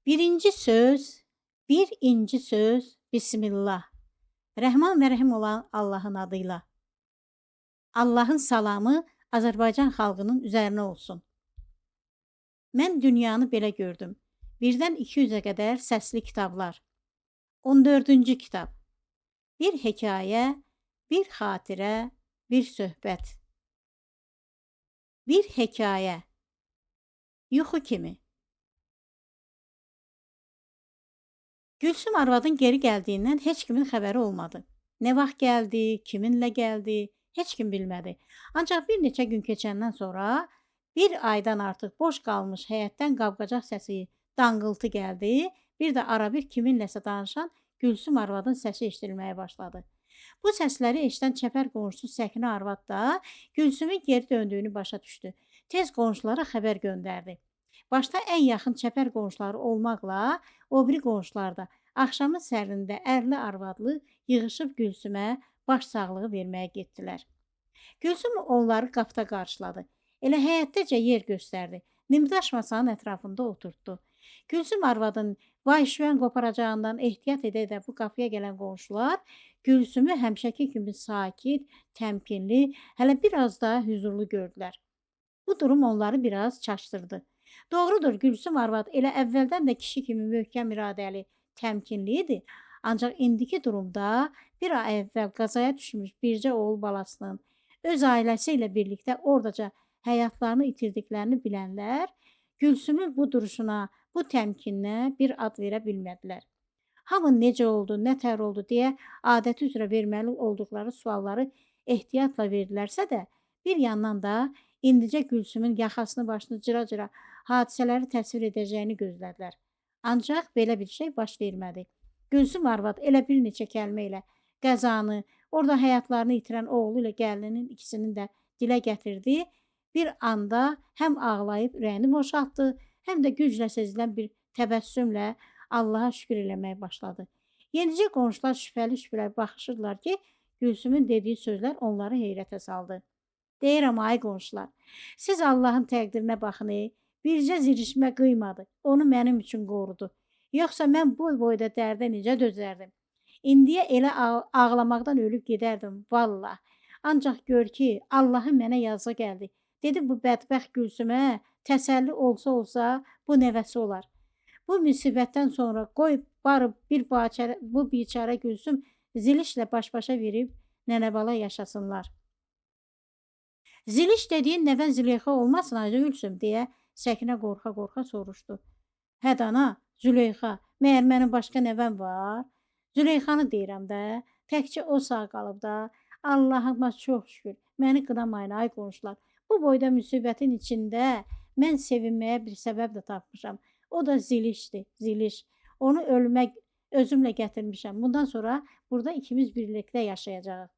Birinci söz, bir inci söz, Bismillah. Rəhman və Rəhim olan Allahın adıyla. Allahın salamı Azərbaycan xalqının üzərinə olsun. Mən dünyanı belə gördüm. Birdən 200-ə qədər səsli kitablar. 14-cü kitab. Bir hekayə, bir xatirə, bir söhbət. Bir hekayə. Yuxu kimi. Gülsüm arvadın geri gəldiyindən heç kimin xəbəri olmadı. Nə vaxt gəldi, kiminlə gəldi, heç kim bilmədi. Ancaq bir neçə gün keçəndən sonra bir aydan artıq boş qalmış həyətdən qavqacaq səsi, danqıltı gəldi. Bir də arabir kiminləsə danışan Gülsüm arvadın səsi eşidilməyə başladı. Bu səsləri eşidən çəpər qonşusu Səkinə arvad da Gülsümün geri döndüyünü başa düşdü. Tez qonşulara xəbər göndərdi. Başda ən yaxın çəpər qonşuları olmaqla o biri qonşular da axşamın sərində ərli arvadlı yığışıb Gülsümə baş sağlığı verməyə getdilər. Gülsüm onları qapıda qarşıladı. Elə həyətdəcə yer göstərdi. Nimdaş masanın ətrafında oturtdu. Gülsüm arvadın vay-şüvən qoparacağından ehtiyat edə bu qapıya gələn qonşular Gülsümü həmişəki kimi sakit, təmkinli, hələ biraz da hüzurlu gördülər. Bu durum onları biraz çaşdırdı. Doğrudur, Gülsüm arvad elə əvvəldən də kişi kimi möhkəm iradəli, təmkinli idi. Ancaq indiki durumda bir ay əvvəl qazaya düşmüş bircə oğul balasının öz ailəsi ilə birlikdə oradaca həyatlarını itirdiklərini bilənlər Gülsümün bu duruşuna, bu təmkininə bir ad verə bilmədilər. Hamı necə oldu, nə tər oldu deyə adəti üzrə verməli olduqları sualları ehtiyatla verdilərsə də, bir yandan da indicə Gülsümün yaxasını başını cıra-cıra hadisələri təsvir edəcəyini gözlədilər. Ancaq belə bir şey baş vermədi. Gülsüm arvad elə bir neçə kəlmə ilə qəzanı, orada həyatlarını itirən oğlu ilə gəlinin ikisinin də dilə gətirdi. Bir anda həm ağlayıb ürəyini boşaltdı, həm də güclə sezilən bir təbəssümlə Allaha şükür eləməyə başladı. Yenicə qonşular şübhəli baxışırdılar ki, Gülsümün dediyi sözlər onları heyrətə saldı. Deyirəm, ay qonşular, siz Allahın təqdirinə baxın, bircə zirişmə qıymadı, onu mənim üçün qorudu. Yoxsa mən bu boyda dərdə necə dözərdim? İndiyə elə ağlamaqdan ölüb gedərdim, vallah. Ancaq gör ki, Allahı mənə yazı gəldi. Dedi, bu bədbəxt Gülsümə təsəlli olsa bu nəvəsi olar. Bu müsibətdən sonra qoy barıb bu biçarə Gülsüm zilişlə baş-başa verib nənəbala yaşasınlar. Ziliş dediyin nəvən Züleyxa olmasın, ay Gülsüm, deyə Səkinə qorxa-qorxa soruşdu. Hə dana, Züleyxa, məyər mənim başqa nəvəm var? Züleyxanı deyirəm də, təkcə o sağ qalıb da, Allahıma çox şükür, məni qınamayın, ay qonşular. Bu boyda müsibətin içində mən sevinməyə bir səbəb də tapmışam. O da zilişdir, ziliş. Onu ölmək özümlə gətirmişəm. Bundan sonra burada ikimiz birlikdə yaşayacağıq.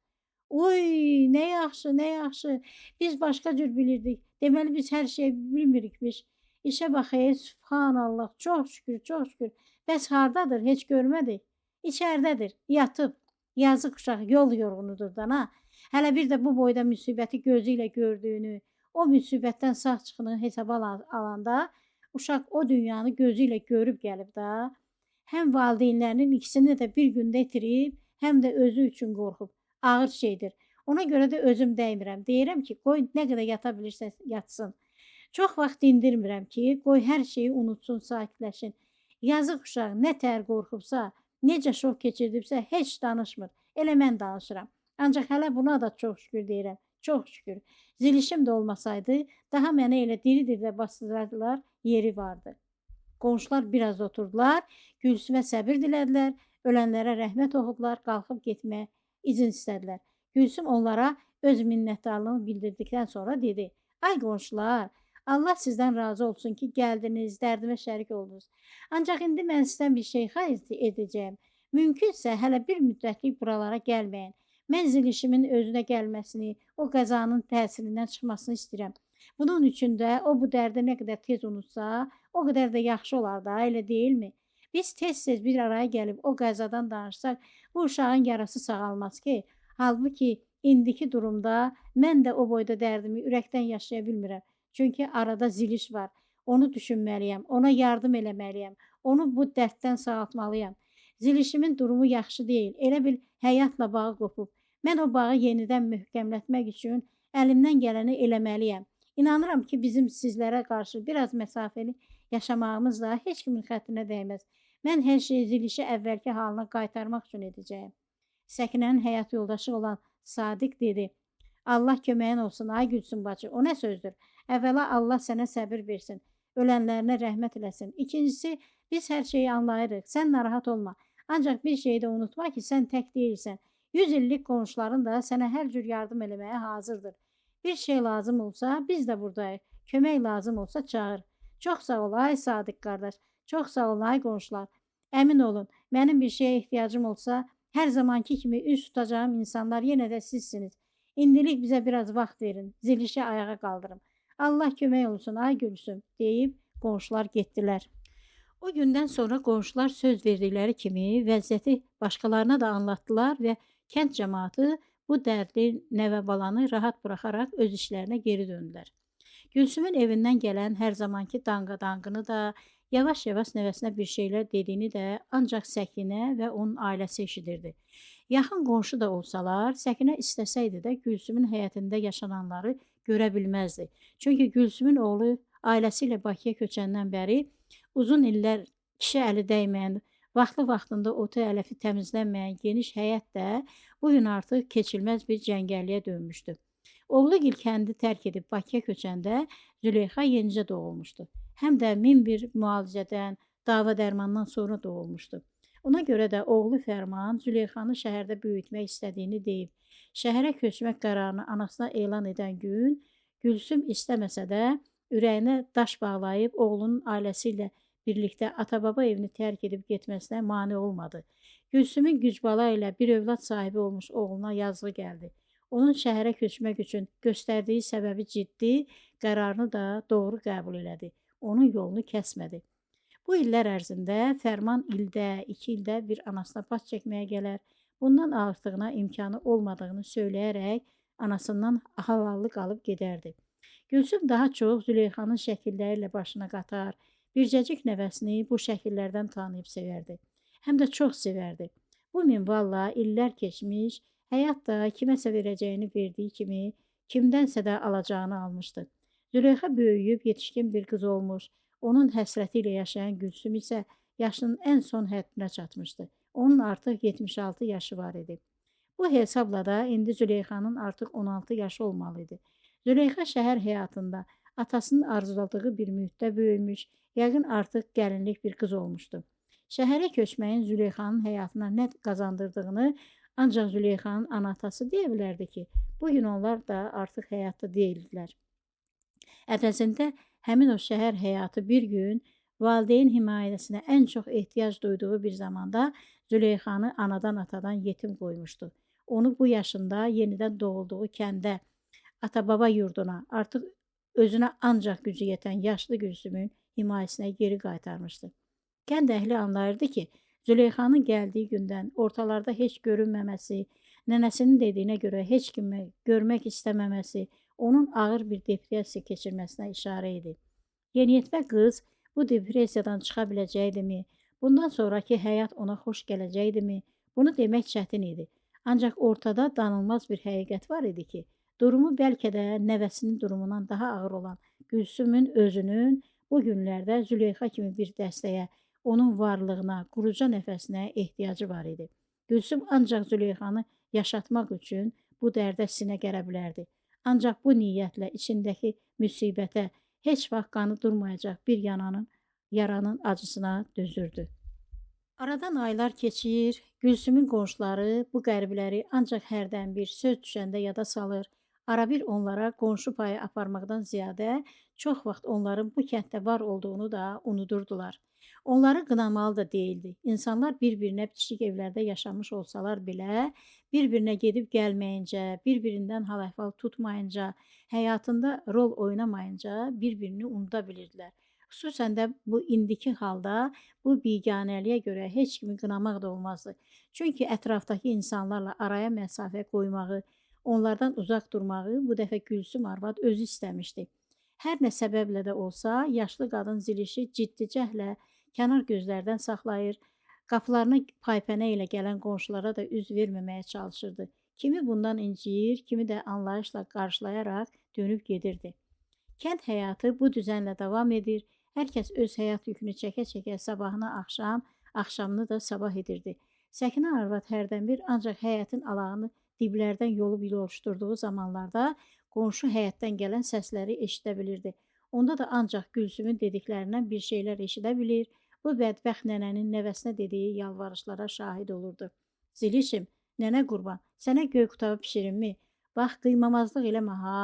Oy, nə yaxşı, nə yaxşı. Biz başqa cür bilirdik. Deməli, biz hər şeyi bilmirikmiş. İşə bax, subhanallah, çox şükür, çox şükür. Bəs hardadır, heç görmədik. İçərdədir, yatıb. Yazıq uşaq yol yorğunudur da, ha. Hələ bir də bu boyda müsibəti gözü ilə gördüyünü, o müsibətdən sağ çıxını hesaba alanda, uşaq o dünyanı gözü ilə görüb gəlib da, həm valideynlərinin ikisini də bir gündə itirib, həm də özü üçün qorxub. Ağır şeydir. Ona görə də özüm dəymirəm. Deyirəm ki, qoy nə qədər yata bilirsə yatsın. Çox vaxt dindirmirəm ki, qoy hər şeyi unutsun, sakitləşin. Yazıq uşaq nə tər qorxubsa, necə şok keçirdibsə heç danışmır. Elə mən danışıram. Ancaq hələ buna da çox şükür deyirəm. Çox şükür. Zilişim də olmasaydı, daha mənə elə diri-diri bastırdılar, yeri vardı. Qonşular biraz oturdular, Gülsümə səbir dilədilər, ölənlərə rəhmət oxudular, qalxıb getməyə izin istədilər. Gülsüm onlara öz minnətdarlığını bildirdikdən sonra dedi, ay qonşular, Allah sizdən razı olsun ki, gəldiniz, dərdimə şərik oldunuz. Ancaq indi mən sizdən bir şey xahiş edəcəyim. Mümkünsə hələ bir müddətlik buralara gəlməyin. Mən zilişimin özünə gəlməsini, o qəzanın təsirindən çıxmasını istəyirəm. Bunun üçün də o bu dərdə nə qədər tez unutsa, o qədər də yaxşı olar da, elə deyilmi? Biz tez-tez bir araya gəlib o qəzadan danışsaq, bu uşağın yarası sağalmaz ki. Halbuki indiki durumda mən də o boyda dərdimi ürəkdən yaşaya bilmirəm. Çünki arada ziliş var. Onu düşünməliyəm, ona yardım eləməliyəm. Onu bu dərddən sağaltmalıyam. Zilişimin durumu yaxşı deyil. Elə bil həyatla bağı qopub. Mən o bağı yenidən möhkəmlətmək üçün əlimdən gələni eləməliyəm. İnanıram ki, bizim sizlərə qarşı biraz məsafeli yaşamağımız da heç kimin xətrinə dəyməz. Mən hər şeyi Zilişi əvvəlki halına qaytarmaq üçün edəcəyəm. Səkinənin həyat yoldaşı olan Sadiq dedi. Allah köməyin olsun, ay Gülsüm bacı. O nə sözdür? Əvvəla Allah sənə səbir versin. Ölənlərinə rəhmət eləsin. İkincisi, biz hər şeyi anlayırıq. Sən narahat olma. Ancaq bir şeyi də unutma ki, sən tək deyilsən. 100 illik qonşuların da sənə hər cür yardım eləməyə hazırdır. Bir şey lazım olsa, biz də buradayıq. Kömək lazım olsa çağır. Çox sağ ol, ay Sadiq qardaş. Çox sağ ol, ay qonşular. Əmin olun, mənim bir şeyə ehtiyacım olsa, hər zamanki kimi üz tutacağım insanlar yenə də sizsiniz. İndilik bizə biraz vaxt verin, Zilişi ayağa qaldırım. Allah kömək olsun, ay Gülsüm, deyib qonşular getdilər. O gündən sonra qonşular söz verdikləri kimi vəziyyəti başqalarına da anlatdılar və kənd cəmaatı bu dərdli nəvə balanı rahat buraxaraq öz işlərinə geri döndülər. Gülsümün evindən gələn hər zamanki danqa-danqını da, yavaş-yavaş nəvəsinə bir şeylər dediyini də ancaq Səkinə və onun ailəsi eşidirdi. Yaxın qonşu da olsalar, Səkinə istəsəydi də Gülsümün həyətində yaşananları görə bilməzdi. Çünki Gülsümün oğlu ailəsi ilə Bakıya köçəndən bəri uzun illər kişi əli dəyməyən, vaxtlı-vaxtında otu ələfi təmizlənməyən geniş həyət də bugün artıq keçilməz bir cəngəlliyə dönmüşdü. Oğlugil kəndi tərk edib Bakıya köçəndə Züleyxa yenicə doğulmuşdu. Həm də min bir müalicədən, dava dərmandan sonra doğulmuşdu. Ona görə də oğlu Fərman Züleyxanı şəhərdə böyütmək istədiyini deyib. Şəhərə köçmək qərarını anasına elan edən gün Gülsüm istəməsə də ürəyinə daş bağlayıb oğlunun ailəsi ilə birlikdə ata-baba evini tərk edib getməsinə mane olmadı. Gülsümün gücbala ilə bir övlad sahibi olmuş oğluna yazığı gəldi. Onun şəhərə köçmək üçün göstərdiyi səbəbi ciddi, qərarını da doğru qəbul elədi. Onun yolunu kəsmədi. Bu illər ərzində Fərman ildə, 2 ildə bir anasına baş çəkməyə gələr, bundan artığına imkanı olmadığını söyləyərək anasından halallı qalıb gedərdi. Gülsüm daha çox Züleyxanın şəkilləri ilə başına qatar, bircəcik nəvəsini bu şəkillərdən tanıyıb sevərdi. Həm də çox sevərdi. Bu minvalla illər keçmiş, həyat da kiməsə verəcəyini verdiyi kimi, kimdənsə də alacağını almışdı. Züleyxa böyüyüb yetişkin bir qız olmuş, onun həsrəti ilə yaşayan Gülsüm isə yaşının ən son həddinə çatmışdı. Onun artıq 76 yaşı var idi. Bu hesabla da indi Züleyxanın artıq 16 yaşı olmalı idi. Züleyxa şəhər həyatında atasının arzuladığı bir mühitdə böyümüş, yəqin artıq gəlinlik bir qız olmuşdu. Şəhərə köçməyin Züleyxanın həyatına nə qazandırdığını ancaq Züleyxanın anatası deyə bilərdi ki, bugün onlar da artıq həyatda deyildilər. Əvəzində həmin o şəhər həyatı bir gün valideyn himayəsinə ən çox ehtiyac duyduğu bir zamanda Züleyxanı anadan atadan yetim qoymuşdu. Onu bu yaşında yenidən doğulduğu kəndə, ata-baba yurduna, artıq özünə ancaq gücü yetən yaşlı Gülsümün himayəsinə geri qaytarmışdı. Kənd əhli anlayırdı ki, Züleyxanın gəldiyi gündən ortalarda heç görünməməsi, nənəsinin dediyinə görə heç kimi görmək istəməməsi, onun ağır bir depressiya keçirməsinə işarə idi. Yeniyetmə qız bu depressiyadan çıxa biləcəkdimi? Bundan sonraki həyat ona xoş gələcəkdimi? Bunu demək çətin idi. Ancaq ortada danılmaz bir həqiqət var idi ki, durumu bəlkə də nəvəsinin durumundan daha ağır olan Gülsümün özünün bu günlərdə Züleyxa kimi bir dəstəyə, onun varlığına, quruca nəfəsinə ehtiyacı var idi. Gülsüm ancaq Züleyxanı yaşatmaq üçün bu dərdə sinə gələ bilərdi. Ancaq bu niyyətlə içindəki müsibətə heç vaxt qanı durmayacaq bir yaranın acısına dözürdü. Aradan aylar keçir, Gülsümün qonşuları bu qəribləri ancaq hərdən bir söz düşəndə yada salır, ara bir onlara qonşu payı aparmaqdan ziyadə çox vaxt onların bu kənddə var olduğunu da unudurdular. Onları qınamalı da deyildi. İnsanlar bir-birinə bitişik evlərdə yaşamış olsalar belə, bir-birinə gedib gəlməyincə, bir-birindən hal-əhval tutmayınca, həyatında rol oynamayınca bir-birini unuda bilirdilər. Xüsusən də bu indiki halda bu biganəliyə görə heç kimi qınamaq da olmazdı. Çünki ətrafdakı insanlarla araya məsafə qoymağı, onlardan uzaq durmağı bu dəfə Gülsüm arvad özü istəmişdi. Hər nə səbəblə də olsa, yaşlı qadın Zilişi ciddi cəhlə kənar gözlərdən saxlayır, qapılarına paypənə ilə gələn qonşulara da üz verməməyə çalışırdı. Kimi bundan inciyir, kimi də anlayışla qarşılayaraq dönüb gedirdi. Kənd həyatı bu düzənlə davam edir. Hər kəs öz həyat yükünü çəkə-çəkə sabahına axşam, axşamını da sabah edirdi. Səkinə arvad hərdən bir ancaq həyətin alağını diblərdən yolub yoluşturduğu zamanlarda qonşu həyətdən gələn səsləri eşidə bilirdi. Onda da ancaq Gülsümün dediklərindən bir şeylər eşidə bilir, bu bədbəxt nənənin nəvəsinə dediyi yalvarışlara şahid olurdu. Zilişim, nənə qurban, sənə göy qutağı bişirimmi? Bax, qıymamazlıq eləmə ha.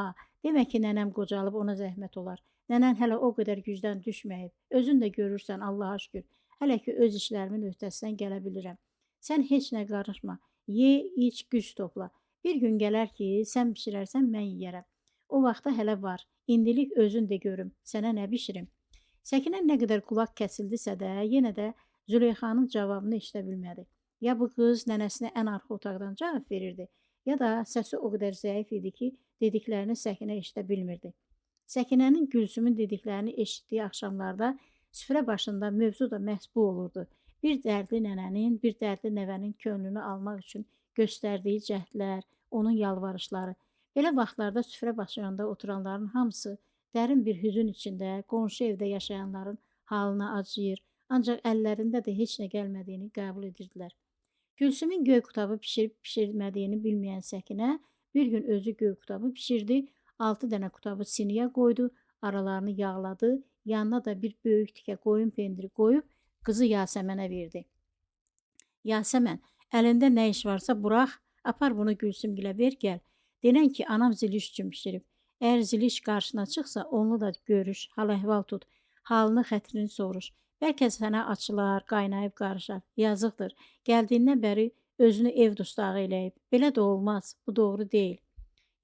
Demə ki, nənəm qocalıb ona zəhmət olar. Nənən hələ o qədər gücdən düşməyib. Özün də görürsən, Allaha şükür. Hələ ki, öz işlərimin öhdəsindən gələ bilirəm. Sən heç nə qarışma. Ye, iç, güc topla. Bir gün gələr ki, sən bişirərsən, mən yeyərəm. O vaxta hələ var. İndilik özün də görüm. Sənə nə bişirim? Səkinə nə qədər qulaq kəsildisə də, yenə də Züleyxanın cavabını eşidə bilmədi. Ya bu qız nənəsinə ən arxa otaqdan cavab verirdi, ya da səsi o qədər zəif idi ki, dediklərini Səkinə eşidə bilmirdi. Səkinənin Gülsümün dediklərini eşitdiyi axşamlarda süfrə başında mövzu da məhz bu olurdu. Bir dərdli nənənin, bir dərdli nəvənin könlünü almaq üçün göstərdiyi cəhdlər, onun yalvarışları. Belə vaxtlarda süfrə başında oturanların hamısı dərin bir hüzün içində qonşu evdə yaşayanların halına acıyır, ancaq əllərində də heç nə gəlmədiyini qəbul edirdilər. Gülsümün göy qutabı pişirib-pişirmədiyini bilməyən Səkinə bir gün özü göy qutabı pişirdi, 6 dənə qutabı siniyə qoydu, aralarını yağladı, yanına da bir böyük tikə qoyun pendiri qoyub qızı Yasəmənə verdi. Yasəmən, əlində nə iş varsa burax, apar bunu Gülsümgilə ver, gəl. Denən ki, anam Ziliş üçün pişirib. Əgər Ziliş qarşına çıxsa, onu da görüş, hal-əhval tut, halını, xətrini soruş. Bəlkə sənə açılar, qaynayıb qarışar. Yazıqdır. Gəldiyindən bəri özünü ev dustağı eləyib. Belə də olmaz, bu doğru deyil.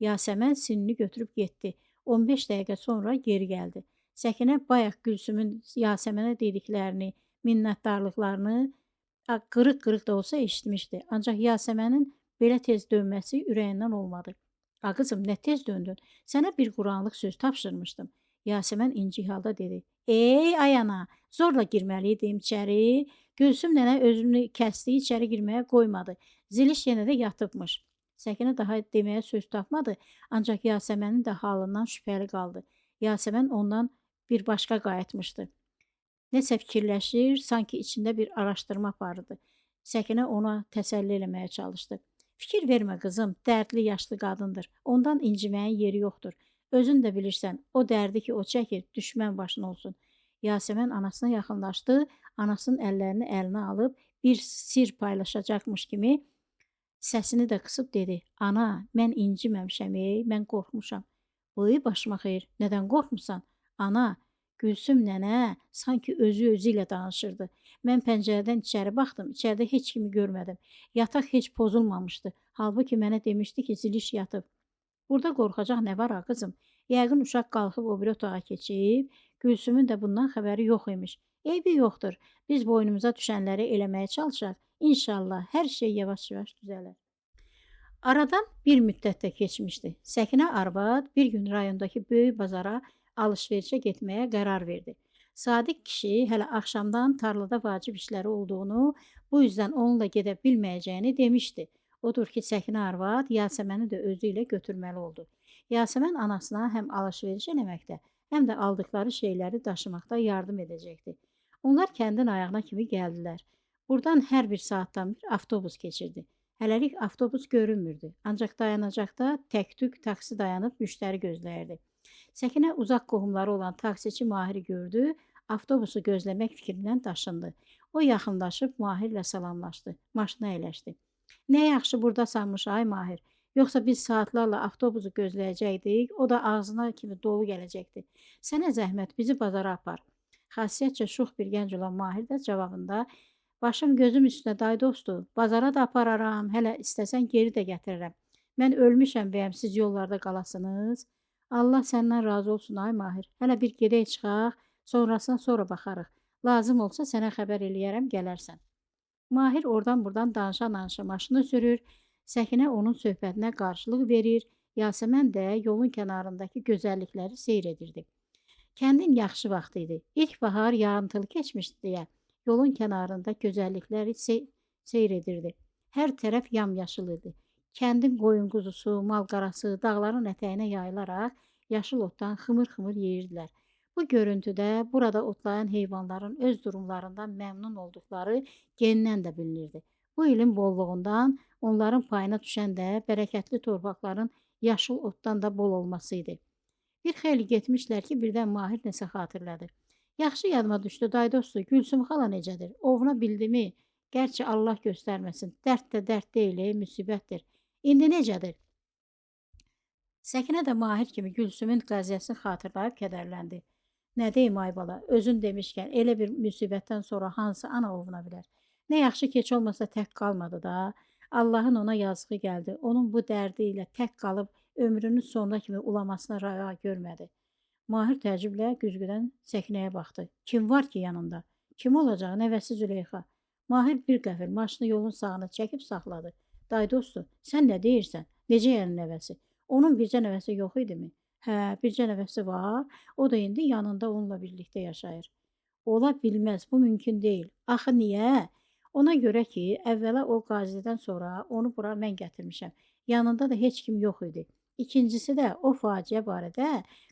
Yasəmən sinini götürüb getdi. 15 dəqiqə sonra geri gəldi. Səkinə bayaq Gülsümün Yasəmənə dediklərini, minnətdarlıqlarını qırıq-qırıq da olsa eşitmişdi. Ancaq Yasəmənin belə tez dönməsi ürəyindən olmadı. A qızım, nə tez döndün? Sənə bir Quranlıq söz tapşırmışdım. Yasəmən incik halda dedi. Ey ayana, zorla girməliydim içəri. Gülsüm nənə özünü kəsdi, içəri girməyə qoymadı. Ziliş yenə də yatıbmış. Səkinə daha deməyə söz tapmadı, ancaq Yasəmənin də halından şübhəli qaldı. Yasəmən ondan bir başqa qayıtmışdı. Nəsə fikirləşir, sanki içində bir araşdırma aparırdı. Səkinə ona təsəlli eləməyə çalışdı. Fikir vermə qızım, dərdli yaşlı qadındır. Ondan inciməyin yeri yoxdur. Özün də bilirsən, o dərdi ki o çəkir, düşmən başına olsun. Yasəmən anasına yaxınlaşdı, anasının əllərini əlinə alıb bir sir paylaşacaqmış kimi səsini də qısıb dedi. Ana, mən inciməmişəm, mən qorxmuşam. Bıy, başıma xeyir, nədən qorxmusan? Ana, Gülsüm nənə sanki özü ilə danışırdı. Mən pəncərədən içəri baxdım, içəridə heç kimi görmədim. Yataq heç pozulmamışdı. Halbuki mənə demişdi ki, Ziliş yatıb. Burada qorxacaq nə var ha qızım? Yəqin uşaq qalxıb o biri otağa keçib, Gülsümün də bundan xəbəri yox imiş. Eybi yoxdur, biz boynumuza düşənləri eləməyə çalışaq. İnşallah hər şey yavaş-yavaş düzələr. Aradan bir müddət də keçmişdi. Səkinə arvad bir gün rayondakı böyük bazara alış-verişə getməyə qərar verdi. Sadiq kişi hələ axşamdan tarlada vacib işləri olduğunu, bu yüzden onunla gedə bilməyəcəyini demişdi. Odur ki, Səkinə arvad Yasəməni də özü ilə götürməli oldu. Yasəmən anasına həm alış-veriş eləməkdə, həm də aldıqları şeyləri daşımaqda yardım edəcəkdi. Onlar kəndin ayağına kimi gəldilər. Buradan hər bir saatdan bir avtobus keçirdi. Hələlik avtobus görünmürdü. Ancaq dayanacaqda tək-tük taksi dayanıb müştəri gözləyirdi. Səkinə uzaq qohumları olan taksiçi Mahiri gördü, avtobusu gözləmək fikrindən daşındı. O yaxınlaşıb Mahirlə salamlaşdı, maşına əyləşdi. Nə yaxşı burada sanmış ay Mahir, yoxsa biz saatlarla avtobusu gözləyəcəkdik, o da ağzına kimi dolu gələcəkdi. Sənə zəhmət bizi bazara apar. Xasiyyətcə şux bir gənc olan Mahir də cavabında, başım gözüm üstünə day dostu, bazara da apararam, hələ istəsən geri də gətirirəm. Mən ölmüşəm bəyəm siz yollarda qalasınız. Allah səndən razı olsun ay Mahir. Hələ bir gedək çıxaq, sonrasına sonra baxarıq. Lazım olsa sənə xəbər eləyərəm, gələrsən. Mahir oradan buradan danışa-danışa maşını sürür, Səkinə onun söhbətinə qarşılıq verir, Yasəmən də yolun kənarındakı gözəllikləri seyr edirdi. Kəndin yaxşı vaxtı idi. İlk bahar yağıntılı keçmişdi deyə Yolun kənarında gözəllikləri seyr edirdi. Hər tərəf yamyaşıl idi. Kəndin qoyun quzusu, mal-qarası dağların ətəyinə yayılaraq yaşıl otdan xımır-xımır yeyirdilər. Bu görüntüdə burada otlayan heyvanların öz durumlarından məmnun olduqları genindən də bilinirdi. Bu ilin bolluğundan onların payına düşən də bərəkətli torpaqların yaşıl otdan da bol olması idi. Bir xeyli getmişlər ki, birdən Mahir nəsə xatırladı. Yaxşı yadıma düşdü, day dostu, Gülsüm xala necədir? Ovuna bildimi? Gərçi Allah göstərməsin, dərd də dərd deyil, müsibətdir. İndi necədir? Səkinə də Mahir kimi Gülsümün qəziyyəsini xatırlayıb kədərləndi. Nə deyim ay bala, özün demişkən, elə bir müsibətdən sonra hansı ana ovuna bilər? Nə yaxşı keç olmasa tək qalmadı da. Allahın ona yazığı gəldi. Onun bu dərdi ilə tək qalıb ömrünün sonuna kimi ulamasına rəva görmədi. Mahir təəccüblə güzgüdən Səkinəyə baxdı. Kim var ki yanında? Kim olacaq? Nəvəsi Züleyxa. Mahir bir qəfil maşını yolun sağına çəkib saxladı. Day dostu, sən nə deyirsən? Necə yəni nəvəsi? Onun bircə nəvəsi yox idimi? Hə, bircə nəvəsi var. O da indi yanında onunla birlikdə yaşayır. Ola bilməz, bu mümkün deyil. Axı niyə? Ona görə ki, əvvəla o qazidən sonra onu bura mən gətirmişəm. Yanında da heç kim yox idi. İkincisi də o faciə barədə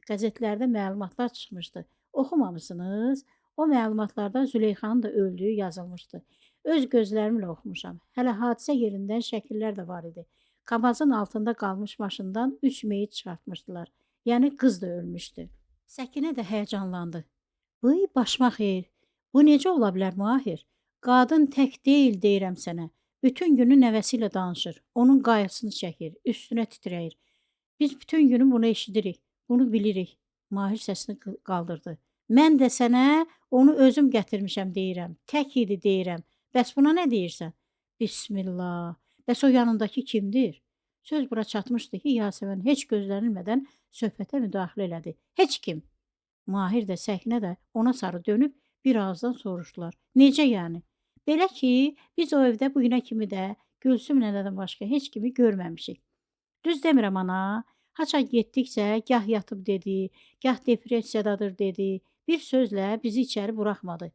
qəzetlərdə məlumatlar çıxmışdı. Oxumamısınız? O məlumatlarda Züleyxanın da öldüyü yazılmışdı. Öz gözlərimlə oxumuşam. Hələ hadisə yerindən şəkillər də var idi. Kamazın altında qalmış maşından 3 meyit çıxartmışdılar. Yəni qız da ölmüşdü. Səkinə də həyəcanlandı. Vay başıma xeyir. Bu necə ola bilər Mahir? Qadın tək deyil deyirəm sənə. Bütün günü nəvəsi ilə danışır. Onun qayğısını çəkir, üstünə titrəyir. Biz bütün günü bunu eşidirik, bunu bilirik. Mahir səsini qaldırdı. Mən də sənə onu özüm gətirmişəm deyirəm. Tək idi deyirəm. Bəs buna nə deyirsən? Bismillah. Bəs o yanındakı kimdir? Söz bura çatmışdı ki, Yasəmən heç gözlənilmədən söhbətə müdaxilə elədi. Heç kim. Mahir də Səkinə də ona sarı dönüb bir ağızdan soruşdular. Necə yəni? Belə ki, biz o evdə bu günə kimi də Gülsüm nənədən başqa heç kimi görməmişik. Düz demirəm ana, haça getdikcə gah yatıb dedi, gah depressiyadadır dedi, bir sözlə bizi içəri buraxmadı.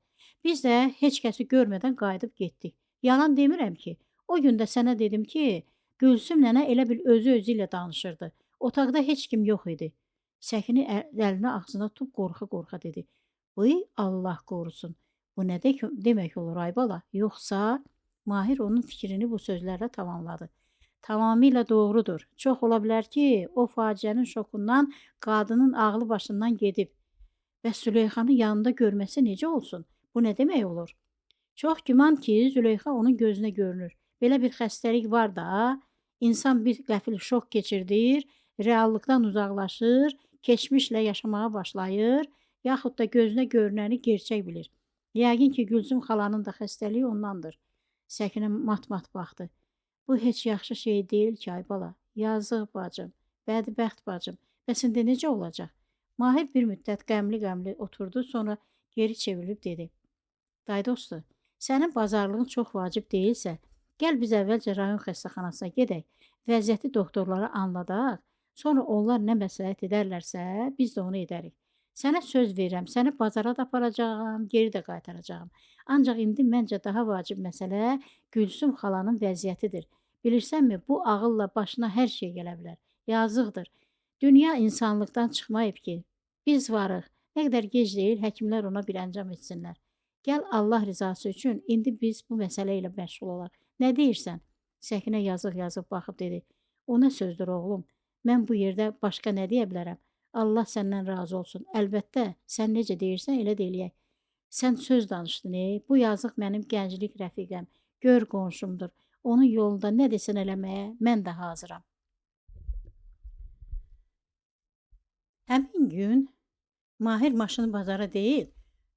Biz də heç kəsi görmədən qayıdıb getdik. Yalan demirəm ki, o gün də sənə dedim ki, Gülsüm nənə elə bil özü ilə danışırdı. Otaqda heç kim yox idi. Səkini əlini ağzına tutub qorxa-qorxa dedi. Vay Allah qorusun, bu nə demək olur ay bala? Yoxsa Mahir onun fikrini bu sözlərlə tamamladı. Tamamilə doğrudur. Çox ola bilər ki, o faciənin şokundan qadının ağlı başından gedib. Və Züleyxanın yanında görməsi necə olsun? Bu nə demək olur? Çox güman ki, Züleyxa onun gözünə görünür. Belə bir xəstəlik var da, insan bir qəfil şok keçirdir, reallıqdan uzaqlaşır, keçmişlə yaşamağa başlayır, yaxud da gözünə görünəni gerçək bilir. Yəqin ki, Gülsüm xalanın da xəstəliyi ondandır. Səkinə mat-mat baxdı. Bu heç yaxşı şey deyil ki, ay bala. Yazıq bacım, bədbəxt bacım. Bəs indi necə olacaq? Mahir bir müddət qəmli-qəmli oturdu, sonra geri çevrilib dedi. Day dostu, sənin bazarlığın çox vacib deyilsə, gəl biz əvvəlcə rayon xəstəxanasına gedək, vəziyyəti doktorlara anladaq, sonra onlar nə məsləhət edərlərsə, biz də onu edərik. Sənə söz verirəm, səni bazara da aparacağam, geri də qaytaracağam. Ancaq indi məncə daha vacib məsələ Gülsüm xalanın vəziyyətidir. Bilirsənmi, bu ağılla başına hər şey gələ bilər. Yazıqdır. Dünya insanlıqdan çıxmayıb ki, biz varıq. Nə qədər gec deyil, həkimlər ona bir əncam etsinlər. Gəl Allah rizası üçün indi biz bu məsələ ilə məşğul olaq. Nə deyirsən? Səkinə yazıq-yazıq baxıb dedi. O nə sözdür oğlum? Mən bu yerdə başqa nə deyə bilərəm? Allah səndən razı olsun. Əlbəttə, sən necə deyirsən, elə deyiləyək. Sən söz danışdın, bu yazıq mənim gənclik rəfiqəm, gör qonşumdur. Onun yolunda nə desən eləməyə mən də hazıram. Həmin gün Mahir maşını bazara deyil,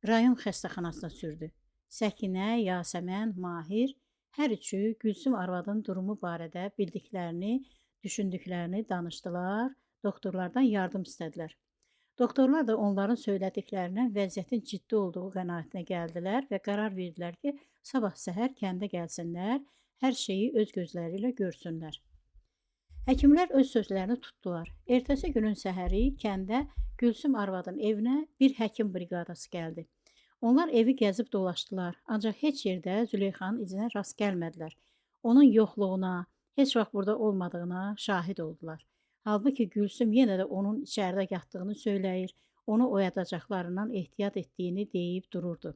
rayon xəstəxanasına sürdü. Səkinə, Yasəmən, Mahir hər üçü Gülsüm arvadın durumu barədə bildiklərini, düşündüklərini danışdılar. Doktorlardan yardım istədilər. Doktorlar da onların söylədiklərindən vəziyyətin ciddi olduğu qənaətinə gəldilər və qərar verdilər ki, sabah səhər kəndə gəlsinlər, hər şeyi öz gözləri ilə görsünlər. Həkimlər öz sözlərini tutdular. Ertəsi günün səhəri kəndə Gülsüm arvadın evinə bir həkim briqadası gəldi. Onlar evi gəzib dolaşdılar, ancaq heç yerdə Züleyxanın izinə rast gəlmədilər. Onun yoxluğuna, heç vaxt burada olmadığına şahid oldular. Halbuki Gülsüm yenə də onun içəridə yatdığını söyləyir, onu oyadacaqlarından ehtiyat etdiyini deyib dururdu.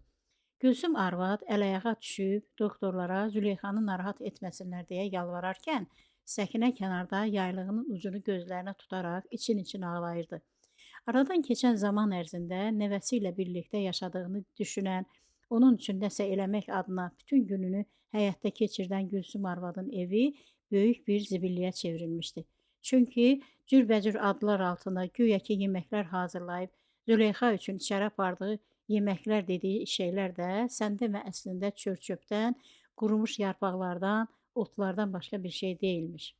Gülsüm arvad əl-ayağa düşüb doktorlara Züleyxanı narahat etməsinlər deyə yalvararkən, Səkinə kənarda yaylığının ucunu gözlərinə tutaraq için-için ağlayırdı. Aradan keçən zaman ərzində nəvəsi ilə birlikdə yaşadığını düşünən, onun üçün nəsə eləmək adına bütün gününü həyətdə keçirdən Gülsüm arvadın evi böyük bir zibilliyə çevrilmişdi. Çünki cürbəcür adlar altında güya ki yeməklər hazırlayıb Züleyxa üçün içəri apardığı yeməklər dediyi şeylər də sən demə əslində çör-çöpdən, qurumuş yarpaqlardan, otlardan başqa bir şey deyilmiş.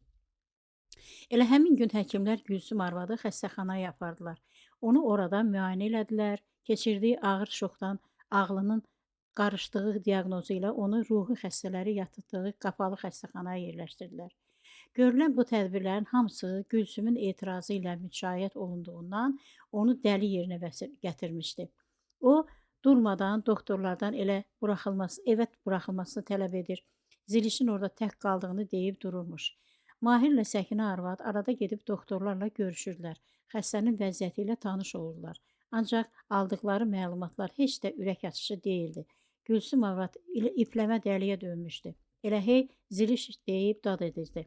Elə həmin gün həkimlər Gülsüm arvadı xəstəxanaya apardılar. Onu orada müayinə elədilər, keçirdiyi ağır şokdan ağlının qarışdığı diaqnozu ilə onu ruhi xəstələri yatırtdığı qapalı xəstəxanaya yerləşdirdilər. Görülən bu tədbirlərin hamısı Gülsümün etirazı ilə müşayiət olunduğundan onu dəli yerinə gətirmişdi. O, durmadan doktorlardan evə buraxılmasını tələb edir. Zilişin orada tək qaldığını deyib dururmuş. Mahirlə Səkinə arvad arada gedib doktorlarla görüşürlər. Xəstənin vəziyyəti ilə tanış olurlar. Ancaq aldıqları məlumatlar heç də ürək açıcı deyildi. Gülsüm arvad ipləmə dəliyə dönmüşdü. Elə hey ziliş deyib dad edirdi.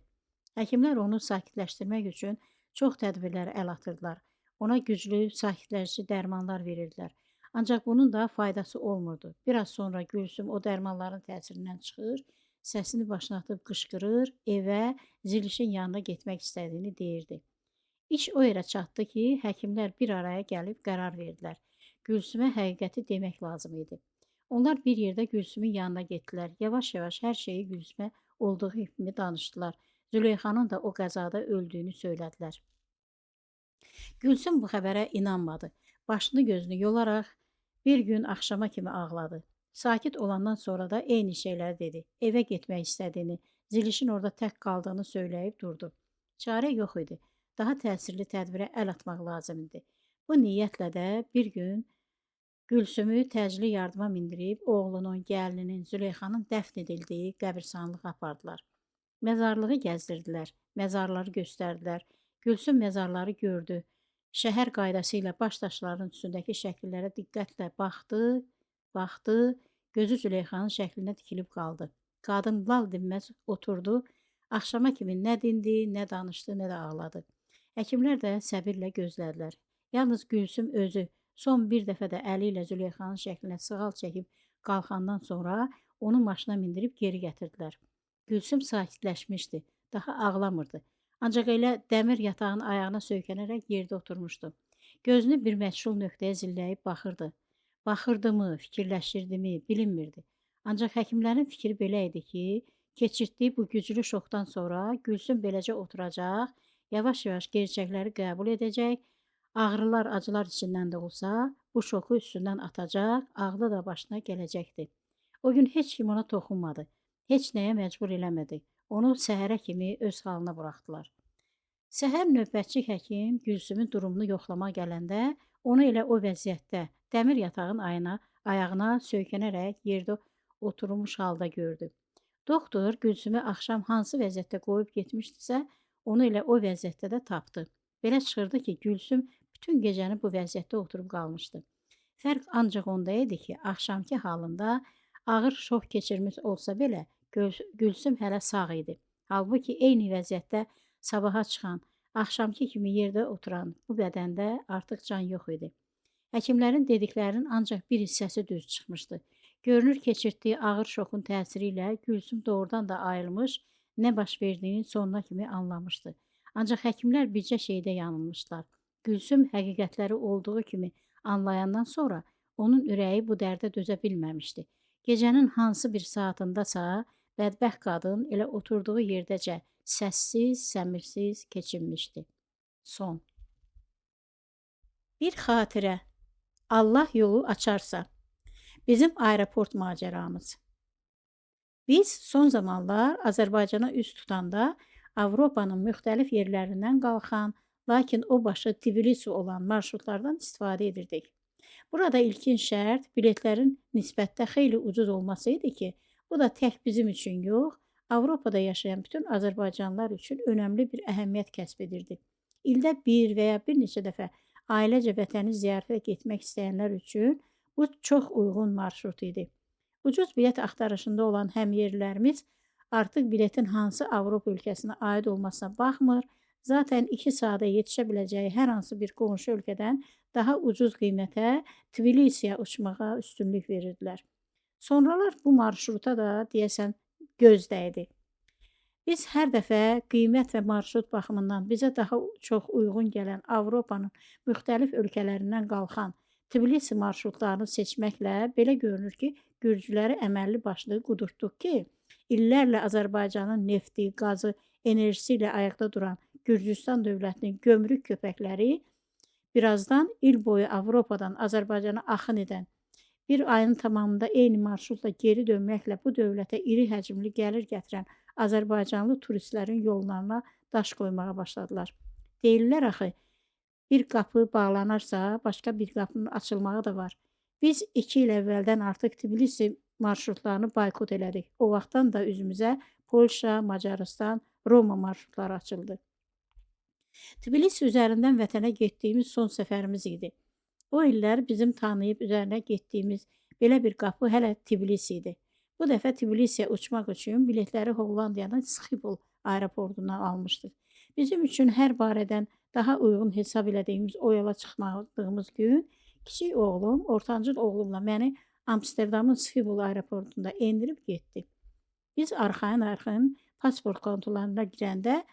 Həkimlər onu sakitləşdirmək üçün çox tədbirlərə əl atırdılar. Ona güclü, sakitləşdirici dərmanlar verirdilər. Ancaq bunun da faydası olmurdu. Biraz sonra Gülsüm o dərmanların təsirindən çıxır, səsini başına atıb qışqırır, evə zilişin yanına getmək istədiyini deyirdi. İş o yerə çatdı ki, həkimlər bir araya gəlib qərar verdilər. Gülsümə həqiqəti demək lazım idi. Onlar bir yerdə Gülsümün yanına getdilər. Yavaş-yavaş hər şeyi Gülsümə olduğu kimi danışdılar. Züleyxanın da o qəzada öldüyünü söylədilər. Gülsüm bu xəbərə inanmadı. Başını gözünü yolaraq bir gün axşama kimi ağladı. Sakit olandan sonra da eyni şeyləri dedi. Evə getmək istədiyini, zilişin orada tək qaldığını söyləyib durdu. Çarə yox idi. Daha təsirli tədbirə əl atmaq lazım idi. Bu niyyətlə də bir gün Gülsümü təcili yardıma mindirib oğlunun, gəlinin, Züleyxanın dəfn edildiyi qəbirstanlığa apardılar. Məzarlığı gəzdirdilər, məzarları göstərdilər. Gülsüm məzarları gördü. Şəhər qaydası ilə baş daşlarının üstündəki şəkillərə diqqətlə baxdı, gözü Züleyxanın şəklinə dikilib qaldı. Qadın lal dinməz oturdu, axşama kimi nə dindi, nə danışdı, nə də ağladı. Həkimlər də səbirlə gözlədilər. Yalnız Gülsüm özü son bir dəfə də əli ilə Züleyxanın şəklinə sığal çəkib qalxandan sonra onu maşına mindirib geri gətirdilər. Gülsüm sakitləşmişdi, daha ağlamırdı. Ancaq elə dəmir yatağın ayağına söykənərək yerdə oturmuşdu. Gözünü bir məchul nöqtəyə zilləyib baxırdı. Baxırdımı, fikirləşirdimi, bilinmirdi. Ancaq həkimlərin fikri belə idi ki, keçirtdiyi bu güclü şokdan sonra Gülsüm beləcə oturacaq, yavaş-yavaş gerçəkləri qəbul edəcək, ağrılar, acılar içindən də olsa, bu şoku üstündən atacaq, ağlı da başına gələcəkdi. O gün heç kim ona toxunmadı. Heç nəyə məcbur eləmədi. Onu səhərə kimi öz halına buraxdılar. Səhər növbətçi həkim Gülsümün durumunu yoxlama gələndə onu elə o vəziyyətdə dəmir yatağın ayağına söykənərək yerdə oturmuş halda gördü. Doktor Gülsümü axşam hansı vəziyyətdə qoyub getmişdisə, onu elə o vəziyyətdə də tapdı. Belə çıxırdı ki, Gülsüm bütün gecəni bu vəziyyətdə oturub qalmışdı. Fərq ancaq onda idi ki, axşamki halında ağır şok keçirmiş olsa belə, Gülsüm hələ sağ idi. Halbuki eyni vəziyyətdə sabaha çıxan, axşamki kimi yerdə oturan bu bədəndə artıq can yox idi. Həkimlərin dediklərinin ancaq bir hissəsi düz çıxmışdı. Görünür keçirtdiyi ağır şokun təsiri ilə Gülsüm doğrudan da ayılmış, nə baş verdiyini sonuna kimi anlamışdı. Ancaq həkimlər bircə şeydə yanılmışlar. Gülsüm həqiqətləri olduğu kimi anlayandan sonra onun ürəyi bu dərdə dözə bilməmişdi. Gecənin hansı bir saatındasa bədbəxt qadın elə oturduğu yerdəcə səssiz, səmirsiz keçinmişdi. Son. Bir xatirə. Allah yolu açarsa. Bizim aeroport macəramız. Biz son zamanlar Azərbaycana üz tutanda Avropanın müxtəlif yerlərindən qalxan, lakin o başı Tbilisi olan marşrutlardan istifadə edirdik. Burada ilkin şərt biletlərin nisbətdə xeyli ucuz olması idi ki, bu da tək bizim üçün yox, Avropada yaşayan bütün Azərbaycanlılar üçün önəmli bir əhəmiyyət kəsb edirdi. İldə bir və ya bir neçə dəfə ailecə vətəni ziyarətə getmək istəyənlər üçün bu çox uyğun marşrut idi. Ucuz bilet axtarışında olan həmyerlilərimiz artıq biletin hansı Avropa ölkəsinə aid olmasına baxmır, zaten 2 saata yetişə biləcəyi hər hansı bir qonşu ölkədən daha ucuz qiymətə Tbilisiyə uçmağa üstünlük verirdilər. Sonralar bu marşruta da deyəsən göz dəydi. Biz hər dəfə qiymət və marşrut baxımından bizə daha çox uyğun gələn Avropanın müxtəlif ölkələrindən qalxan Tbilisi marşrutlarını seçməklə belə görünür ki, gürcüləri əməlli başlı qudurtduq ki, illərlə Azərbaycanın nefti, qazı, enerjisi ilə ayaqda duran Gürcüstan dövlətinin gömrük köpəkləri birazdan il boyu Avropadan Azərbaycana axın edən, bir ayın tamamında eyni marşrutla geri dönməklə bu dövlətə iri həcmli gəlir gətirən Azərbaycanlı turistlərin yollarına daş qoymağa başladılar. Deyirlər axı, bir qapı bağlanarsa, başqa bir qapının açılmağı da var. Biz 2 il əvvəldən artıq Tbilisi marşrutlarını boykot elədik. O vaxtdan da üzümüzə Polşa, Macaristan, Roma marşrutları açıldı. Tbilisi üzərindən vətənə getdiyimiz son səfərimiz idi. O illər bizim tanıyıb üzərinə getdiyimiz belə bir qapı hələ Tbilisi idi. Bu dəfə Tbilisiyə uçmaq üçün biletləri Hollandiyanın Schiphol aeroportundan almışdıq. Bizim üçün hər barədən daha uyğun hesab elədiyimiz o yola çıxmadığımız gün kiçik oğlum, ortancıl oğlumla məni Amsterdamın Schiphol aeroportunda endirib getdi. Biz arxayın pasport kontrollarına girəndə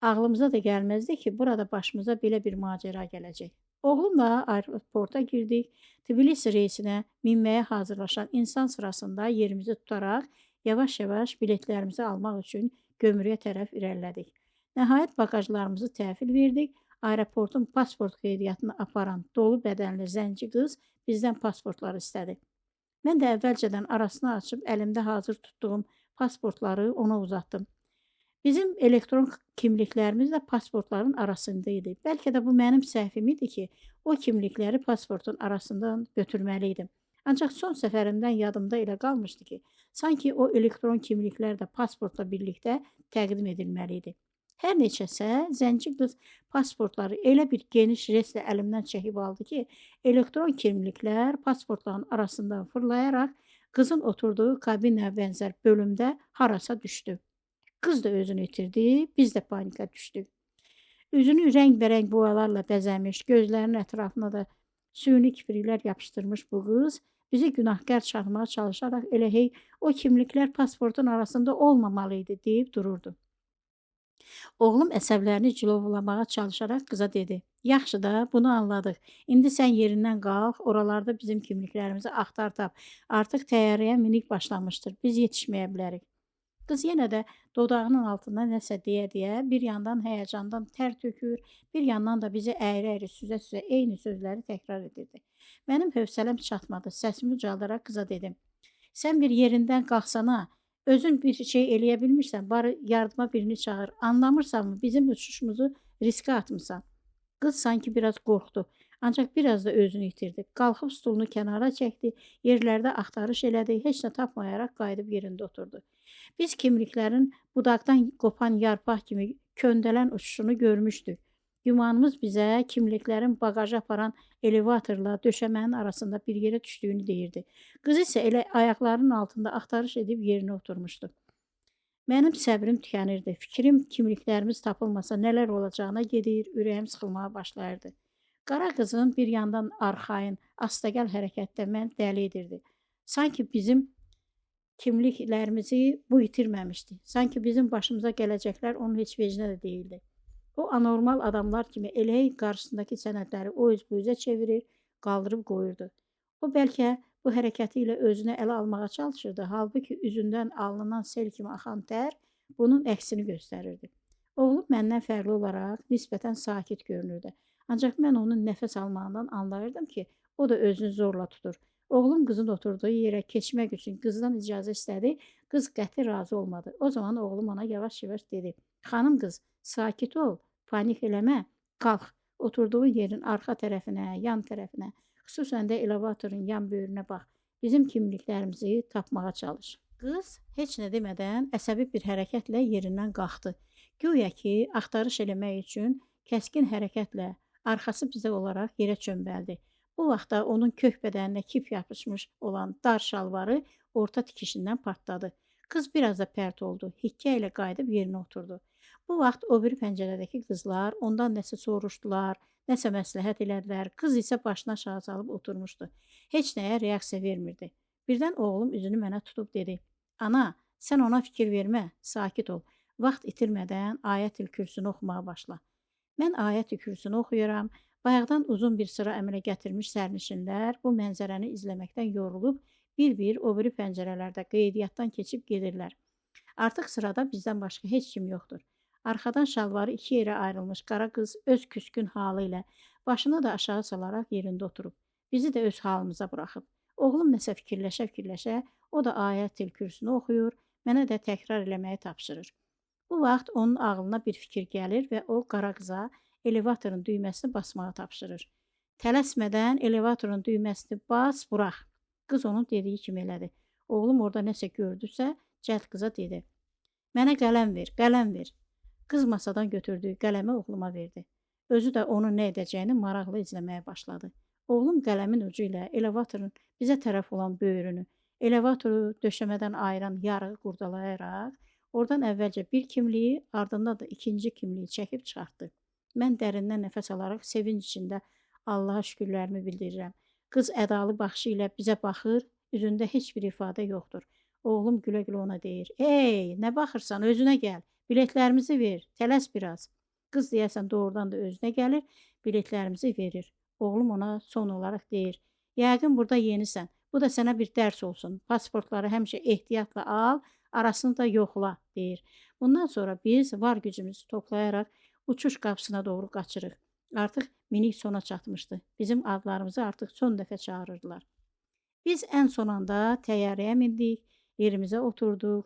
ağlımıza da gəlməzdi ki, burada başımıza belə bir macəra gələcək. Oğlumla aeroporta girdik. Tbilisi reysinə minməyə hazırlaşan insan sırasında yerimizi tutaraq yavaş-yavaş biletlərimizi almaq üçün gömrüyə tərəf irəlilədik. Nəhayət bagajlarımızı təhvil verdik. Aeroportun pasport qeydiyyatını aparan dolu bədənli zənci qız bizdən pasportları istədi. Mən də əvvəlcədən arasını açıb əlimdə hazır tutduğum pasportları ona uzatdım. Bizim elektron kimliklərimiz də pasportların arasında idi. Bəlkə də bu mənim səhvim idi ki, o kimlikləri pasportun arasından götürməliydim. Ancaq son səfərimdən yadımda elə qalmışdı ki, sanki o elektron kimliklər də pasportla birlikdə təqdim edilməli idi. Hər neçəsə, zənci qız pasportları elə bir geniş restlə əlimdən çəkib aldı ki, elektron kimliklər pasportların arasından fırlayaraq qızın oturduğu kabinə bənzər bölümdə harasa düşdü. Qız da özünü itirdi, biz də panika düşdük. Üzünü rəngbərəng boyalarla bəzəmiş, gözlərinin ətrafına da süni kipriklər yapışdırmış bu qız bizi günahkar çağırmağa çalışaraq elə hey o kimliklər pasportun arasında olmamalıydı deyib dururdu. Oğlum əsəblərini cilovlamağa çalışaraq qıza dedi. Yaxşı da, bunu anladıq. İndi sən yerindən qalx, oralarda bizim kimliklərimizi axtar tap. Artıq təyyarəyə minik başlamışdır, biz yetişməyə bilərik. Qız yenə də dodağının altından nəsə deyə-deyə bir yandan həyəcandan tər tökür, bir yandan da bizi əyri-əyri süzə-süzə eyni sözləri təkrar edirdi. Mənim hövsələm çatmadı, səsimi ucaldaraq qıza dedim. Sən bir yerindən qalxsana, özün bir şey eləyə bilmirsən, bari yardıma birini çağır. Anlamırsanmı, bizim uçuşumuzu riskə atmısan? Qız sanki biraz qorxdu, ancaq biraz da özünü itirdi. Qalxıb stulunu kənara çəkdi, yerlərdə axtarış elədi, heç nə tapmayaraq qayıdıb yerində oturdu. Biz kimliklərin budaqdan qopan yarpaq kimi köndələn uçuşunu görmüşdük. Gümanımız bizə kimliklərin baqajı aparan elevatorla döşəmənin arasında bir yerə düşdüyünü deyirdi. Qız isə elə ayaqlarının altında axtarış edib yerinə oturmuşdu. Mənim səbrim tükənirdi. Fikrim kimliklərimiz tapılmasa nələr olacağına gedir, ürəyim sıxılmağa başlayırdı. Qara qızın bir yandan arxayın, astagəl hərəkətdə mən dəli edirdi. Sanki bizim kimliklərimizi bu itirməmişdi. Sanki bizim başımıza gələcəklər onun heç vecinə də deyildi. O anormal adamlar kimi elə qarşısındakı sənədləri o üz bu üzə çevirir, qaldırıb qoyurdu. O bəlkə bu hərəkəti ilə özünə ələ almağa çalışırdı. Halbuki üzündən alınan sel kimi axan tər bunun əksini göstərirdi. Oğlum məndən fərqli olaraq nisbətən sakit görünürdü. Ancaq mən onun nəfəs almağından anlayırdım ki, o da özünü zorla tutur. Oğlum qızın oturduğu yerə keçmək üçün qızdan icazə istədi. Qız qəti razı olmadı. O zaman oğlum ona yavaş-yavaş dedi. Xanım qız, sakit ol, panik eləmə, qalx, oturduğu yerin arxa tərəfinə, yan tərəfinə. Xüsusən də elevatorun yan böyrünə bax. Bizim kimliklərimizi tapmağa çalış. Qız heç nə demədən əsəbi bir hərəkətlə yerindən qalxdı. Güya ki, axtarış eləmək üçün kəskin hərəkətlə arxası bizə olaraq yerə çömbəldi. Bu vaxtda onun kök bədəninə kip yapışmış olan dar şalvarı orta tikişindən partladı. Qız biraz da pərt oldu. Hikkə ilə qayıdıb yerinə oturdu. Bu vaxt o biri pəncərədəki qızlar ondan nəsə soruşdular, nəsə məsləhət elədilər. Qız isə başını aşağı salıb oturmuşdu. Heç nəyə reaksiya vermirdi. Birdən oğlum üzünü mənə tutub dedi: "Ana, sən ona fikir vermə, sakit ol. Vaxt itirmədən Ayətül Kürsünü oxumağa başla." Mən Ayətül Kürsünü oxuyuram. Bayaqdan uzun bir sıra əmələ gətirmiş sərnişinlər bu mənzərəni izləməkdən yorulub bir-bir o biri pəncərələrdə qeydiyyatdan keçib gedirlər. Artıq sırada bizdən başqa heç kim yoxdur. Arxadan şalvarı iki yerə ayrılmış qara qız öz küskün halı ilə başını da aşağı salaraq yerində oturub. Bizi də öz halımıza buraxıb. Oğlum nəsə fikirləşə-fikirləşə o da Ayətül Kürsünü oxuyur, mənə də təkrar eləməyi tapşırır. Bu vaxt onun ağlına bir fikir gəlir və o qara qıza elevatorun düyməsini basmağı tapşırır. Tələsmədən elevatorun düyməsini bas, burax. Qız onun dediyi kimi elədi. Oğlum orada nəsə gördüsə, cəld qıza dedi: "Mənə qələm ver, qələm ver." Qız masadan götürdüyü qələmi oğluma verdi. Özü də onun nə edəcəyini maraqla izləməyə başladı. Oğlum qələmin ucu ilə elevatorun bizə tərəf olan böyrünü, elevatoru döşəmədən ayıran yarığı qurdalayaraq, oradan əvvəlcə bir kimliyi, ardından da ikinci kimliyi çəkib çıxartdı. Mən dərindən nəfəs alaraq sevinc içində Allaha şükürlərimi bildirirəm. Qız ədalı baxışı ilə bizə baxır, üzündə heç bir ifadə yoxdur. Oğlum gülə-gülə ona deyir: "Ey, nə baxırsan, özünə gəl. Biletlərimizi ver, tələs biraz." Qız deyəsən doğrudan da özünə gəlir, biletlərimizi verir. Oğlum ona son olaraq deyir: "Yəqin burada yenisən. Bu da sənə bir dərs olsun. Pasportları həmişə ehtiyatla al, arasını da yoxla," deyir. Bundan sonra biz var gücümüzü toplayaraq uçuş qapısına doğru qaçırıq. Artıq minik sona çatmışdı. Bizim adlarımızı artıq son dəfə çağırırdılar. Biz ən son anda təyyarəyə mindik, yerimizə oturduq,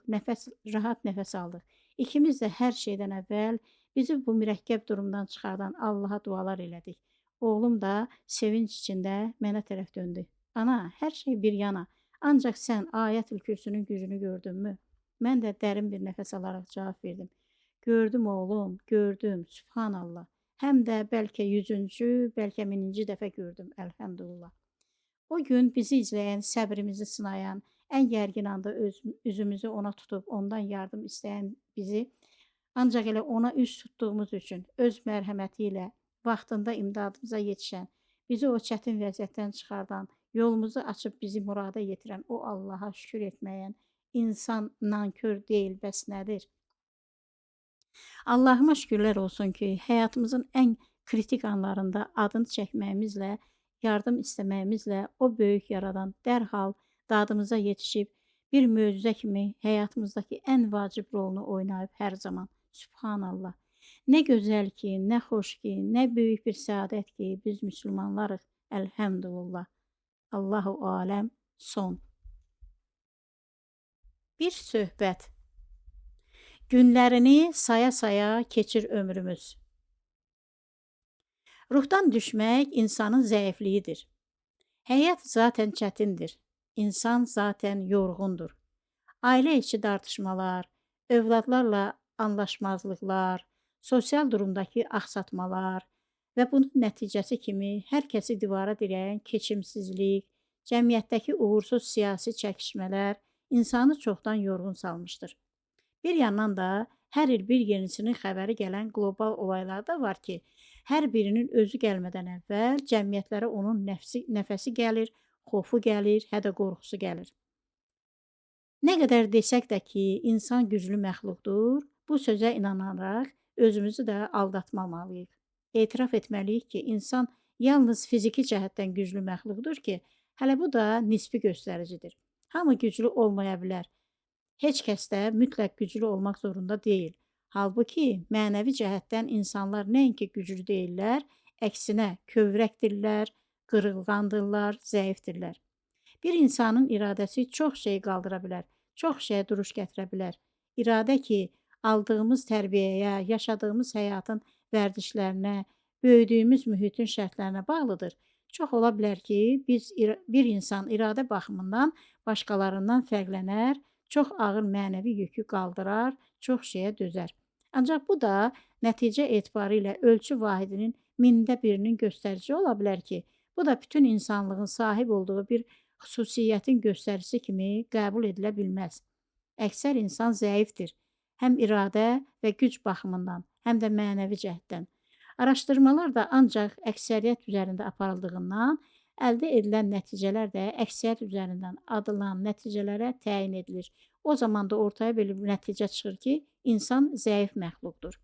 rahat nəfəs aldıq. İkimiz də hər şeydən əvvəl bizi bu mürəkkəb durumdan çıxardan Allaha dualar elədik. Oğlum da sevinç içində mənə tərəf döndü. "Ana, hər şey bir yana. Ancaq sən Ayətül Kürsünün gücünü gördünmü?" Mən də dərin bir nəfəs alaraq cavab verdim. "Gördüm oğlum, gördüm. Subhanallah. Həm də bəlkə 100-cü, bəlkə 1000-ci dəfə gördüm. Əlhəmdülillah." O gün bizi izləyən, səbrimizi sınayan, ən gərgin anda üzümüzü ona tutub ondan yardım istəyən bizi, ancaq elə ona üz tutduğumuz üçün öz mərhəməti ilə vaxtında imdadımıza yetişən, bizi o çətin vəziyyətdən çıxardan, yolumuzu açıb bizi murada yetirən o Allaha şükür etməyən insan nankör deyil, bəs nədir? Allahıma şükürlər olsun ki, həyatımızın ən kritik anlarında adını çəkməyimizlə, yardım istəməyimizlə o böyük yaradan dərhal dadımıza yetişib bir möcüzə kimi həyatımızdakı ən vacib rolunu oynayıb hər zaman. Subhanallah. Nə gözəl ki, nə xoş ki, nə böyük bir səadət ki, biz müsəlmanlarıq. Əlhəmdülillah. Allahu aləm. Son. Bir söhbət. Günlərini saya-saya keçir ömrümüz. Ruhdan düşmək insanın zəifliyidir. Həyat zaten çətindir. İnsan zaten yorğundur. Ailə içi tartışmalar, övladlarla anlaşmazlıqlar, sosial durumdakı axsatmalar və bunun nəticəsi kimi hər kəsi divara dirəyən keçimsizlik, cəmiyyətdəki uğursuz siyasi çəkişmələr insanı çoxdan yorğun salmışdır. Bir yandan da hər il bir yenisinin xəbəri gələn qlobal olaylar da var ki, hər birinin özü gəlmədən əvvəl cəmiyyətlərə onun nəfəsi gəlir, xofu gəlir, hətta qorxusu gəlir. Nə qədər desək də ki, insan güclü məxluqdur, bu sözə inanaraq özümüzü də aldatmamalıyıq. Etiraf etməliyik ki, insan yalnız fiziki cəhətdən güclü məxluqdur ki, hələ bu da nisbi göstəricidir. Hamı güclü olmaya bilər. Heç kəs də mütləq güclü olmaq zorunda deyil. Halbuki mənəvi cəhətdən insanlar nəinki güclü deyirlər, əksinə kövrəkdirlər, qırılğandırlar, zəifdirlər. Bir insanın iradəsi çox şey qaldıra bilər, çox şeyə duruş gətirə bilər. İradə ki, aldığımız tərbiyəyə, yaşadığımız həyatın vərdişlərinə, böyüdüyümüz mühitin şərtlərinə bağlıdır. Çox ola bilər ki, bir insan iradə baxımından başqalarından fərqlənər, çox ağır mənəvi yükü qaldırar, çox şeyə dözər. Ancaq bu da nəticə etibarilə ölçü vahidinin mində birinin göstərici ola bilər ki, bu da bütün insanlığın sahib olduğu bir xüsusiyyətin göstəricisi kimi qəbul edilə bilməz. Əksər insan zəifdir, həm iradə və güc baxımından, həm də mənəvi cəhətdən. Araşdırmalar da ancaq əksəriyyət üzərində aparıldığından, əldə edilən nəticələr də əksəriyyət üzərindən adılan nəticələrə təyin edilir. O zaman da ortaya bir nəticə çıxır ki, insan zəif məxluqdur.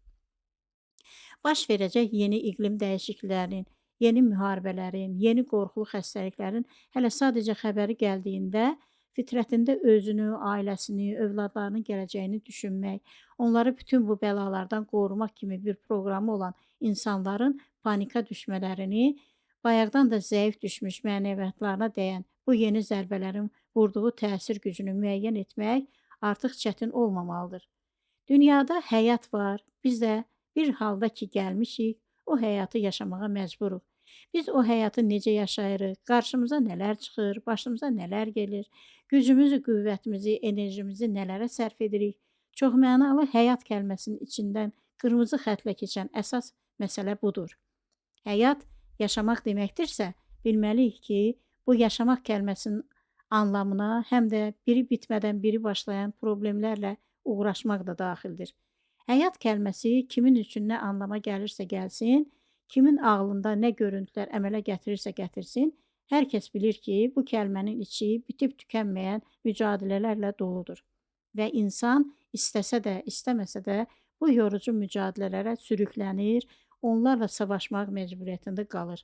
Baş verəcək yeni iqlim dəyişikliklərinin, yeni müharibələrin, yeni qorxulu xəstəliklərin hələ sadəcə xəbəri gəldiyində fitrətində özünü, ailəsini, övladlarının gələcəyini düşünmək, onları bütün bu bəlalardan qorumaq kimi bir proqramı olan insanların panika düşmələrini, bayaqdan da zəif düşmüş mənəviyyatlarına dəyən bu yeni zərbələrin vurduğu təsir gücünü müəyyən etmək artıq çətin olmamalıdır. Dünyada həyat var, biz də bir halda ki gəlmişik, o həyatı yaşamağa məcburuq. Biz o həyatı necə yaşayırıq, qarşımıza nələr çıxır, başımıza nələr gəlir, gücümüzü, qüvvətimizi, enerjimizi nələrə sərf edirik. Çoxmənalı həyat kəlməsinin içindən qırmızı xətlə keçən əsas məsələ budur. Həyat yaşamaq deməkdirsə, bilməliyik ki, bu yaşamaq kəlməsinin anlamına həm də biri bitmədən biri başlayan problemlərlə uğraşmaq da daxildir. Həyat kəlməsi kimin üçün nə anlama gəlirsə gəlsin, kimin ağlında nə görüntülər əmələ gətirirsə gətirsin, hər kəs bilir ki, bu kəlmənin içi bitib tükənməyən mücadilələrlə doludur. Və insan istəsə də, istəməsə də bu yorucu mücadilələrə sürüklənir, onlarla savaşmaq məcburiyyətində qalır.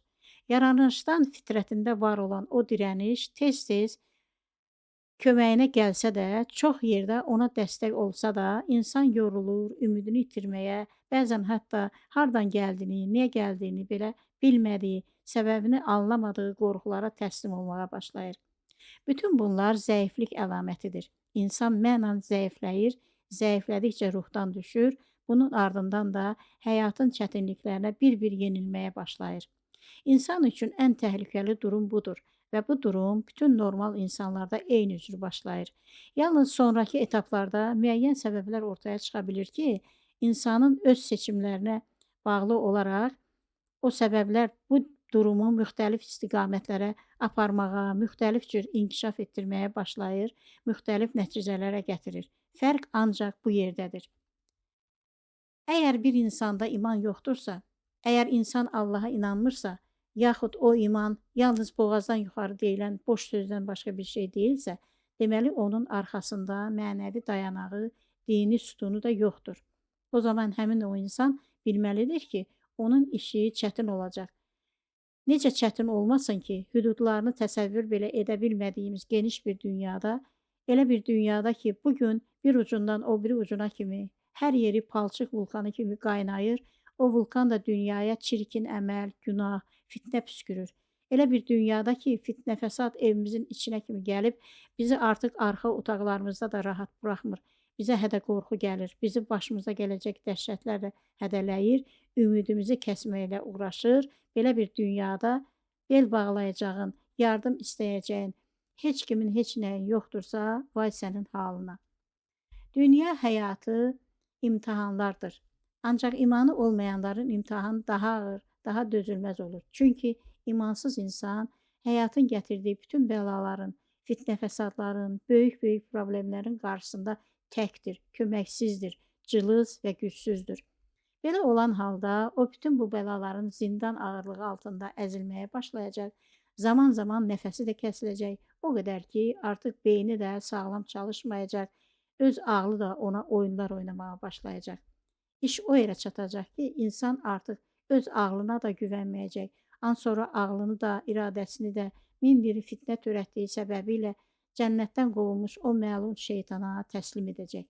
Yaranışdan fitrətində var olan o dirəniş tez-tez köməyinə gəlsə də, çox yerdə ona dəstək olsa da, insan yorulur, ümidini itirməyə, bəzən hətta hardan gəldiyini, niyə gəldiyini belə bilmədiyi, səbəbini anlamadığı qorxulara təslim olmağa başlayır. Bütün bunlar zəiflik əlamətidir. İnsan mənən zəifləyir, zəiflədikcə ruhdan düşür, bunun ardından da həyatın çətinliklərinə bir-bir yenilməyə başlayır. İnsan üçün ən təhlükəli durum budur. Və bu durum bütün normal insanlarda eyni cür başlayır. Yalnız sonraki etaplarda müəyyən səbəblər ortaya çıxa bilir ki, insanın öz seçimlərinə bağlı olaraq o səbəblər bu durumu müxtəlif istiqamətlərə aparmağa, müxtəlif cür inkişaf etdirməyə başlayır, müxtəlif nəticələrə gətirir. Fərq ancaq bu yerdədir. Əgər bir insanda iman yoxdursa, əgər insan Allaha inanmırsa, yaxud o iman yalnız boğazdan yuxarı deyilən boş sözdən başqa bir şey deyilsə, deməli onun arxasında mənəvi dayanağı, dini sütunu da yoxdur. O zaman həmin o insan bilməlidir ki, onun işi çətin olacaq. Necə çətin olmasın ki, hüdudlarını təsəvvür belə edə bilmədiyimiz geniş bir dünyada, elə bir dünyada ki, bugün bir ucundan o biri ucuna kimi, hər yeri palçıq vulkanı kimi qaynayır, o vulkan da dünyaya çirkin əməl, günah, fitnə püskürür. Elə bir dünyada ki, fitnə fəsad evimizin içinə kimi gəlib, bizi artıq arxa otaqlarımızda da rahat buraxmır. Bizə hədə qorxu gəlir, bizi başımıza gələcək dəhşətlərlə hədələyir, ümidimizi kəsməklə uğraşır. Belə bir dünyada bel bağlayacağın, yardım istəyəcəyin, heç kimin heç nəyin yoxdursa, vay sənin halına. Dünya həyatı imtahanlardır. Ancaq imanı olmayanların imtahanı daha ağır, daha dözülməz olur. Çünki imansız insan həyatın gətirdiyi bütün bəlaların, fitnə fəsadların, böyük-böyük problemlərin qarşısında təkdir, köməksizdir, cılız və gücsüzdür. Belə olan halda o bütün bu bəlaların zindan ağırlığı altında əzilməyə başlayacaq, zaman-zaman nəfəsi də kəsiləcək, o qədər ki, artıq beyni də sağlam çalışmayacaq, öz ağlı da ona oyunlar oynamağa başlayacaq. İş o yerə çatacaq ki, insan artıq öz ağlına da güvənməyəcək. An sonra ağlını da, iradəsini də min bir fitnə törətdiyi səbəbilə cənnətdən qovulmuş o məlun şeytana təslim edəcək.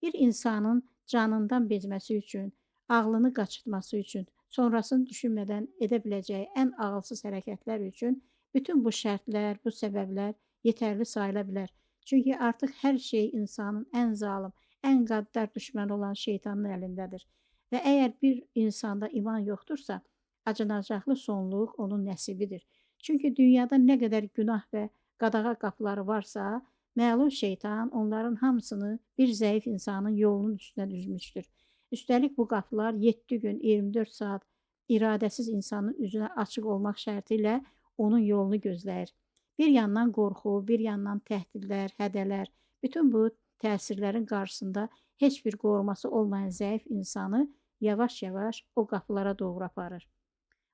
Bir insanın canından bezməsi üçün, ağlını qaçırtması üçün, sonrasını düşünmədən edə biləcəyi ən ağılsız hərəkətlər üçün bütün bu şərtlər, bu səbəblər yetərli sayıla bilər. Çünki artıq hər şey insanın ən zalım, ən qəddar düşməni olan şeytanın əlindədir. Və əgər bir insanda iman yoxdursa, acınacaqlı sonluq onun nəsibidir. Çünki dünyada nə qədər günah və qadağa qapıları varsa, məlun şeytan onların hamısını bir zəif insanın yolunun üstünə düzmüşdür. Üstəlik bu qapılar 7 gün 24 saat iradəsiz insanın üzünə açıq olmaq şərti ilə onun yolunu gözləyir. Bir yandan qorxu, bir yandan təhdidlər, hədələr, bütün bu təsirlərin qarşısında heç bir qoruması olmayan zəif insanı yavaş-yavaş o qapılara doğru aparır.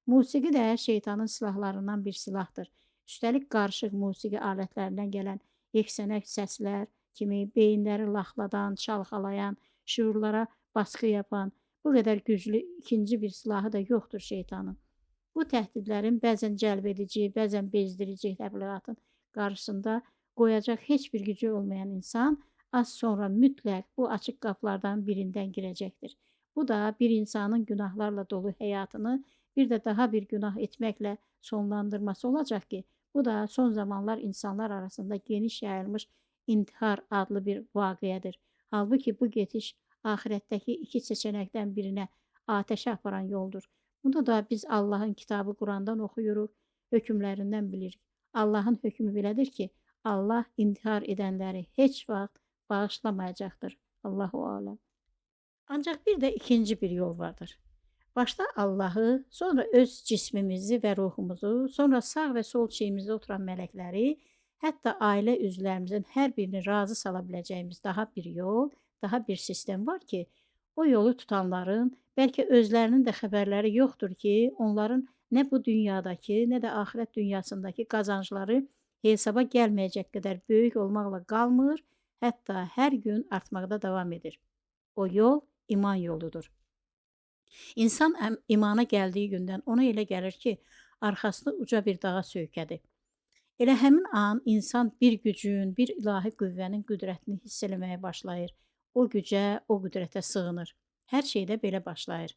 Musiqi də şeytanın silahlarından bir silahdır. Üstəlik qarışıq musiqi alətlərindən gələn yeksənək səslər kimi beyinləri laxladan, çalxalayan, şüurlara baskı yapan bu qədər güclü ikinci bir silahı da yoxdur şeytanın. Bu təhdidlərin bəzən cəlbedici, bəzən bezdirici təbliğatın qarşısında qoyacaq heç bir gücü olmayan insan az sonra mütləq bu açıq qapılardan birindən girəcəkdir. Bu da bir insanın günahlarla dolu həyatını bir də daha bir günah etməklə sonlandırması olacaq ki, bu da son zamanlar insanlar arasında geniş yayılmış intihar adlı bir vaqiədir. Halbuki bu gediş axirətdəki iki seçənəkdən birinə atəşə aparan yoldur. Bunu da biz Allahın kitabı Qurandan oxuyuruq, hökmlərindən bilirik. Allahın hökmü belədir ki, Allah intihar edənləri heç vaxt bağışlamayacaqdır. Allahu aləm. Ancaq bir də ikinci bir yol vardır. Başda Allahı, sonra öz cismimizi və ruhumuzu, sonra sağ və sol çiyimizdə oturan mələkləri, hətta ailə üzvlərimizin hər birini razı sala biləcəyimiz daha bir yol, daha bir sistem var ki, o yolu tutanların bəlkə özlərinin də xəbərləri yoxdur ki, onların nə bu dünyadakı, nə də axirət dünyasındakı qazancları hesaba gəlməyəcək qədər böyük olmaqla qalmır, hətta hər gün artmaqda davam edir. O yol iman yoludur. İnsan imana gəldiyi gündən ona elə gəlir ki, arxasını uca bir dağa söykədi. Elə həmin an insan bir gücün, bir ilahi qüvvənin qüdrətini hiss eləməyə başlayır. O gücə, o qüdrətə sığınır. Hər şeydə belə başlayır.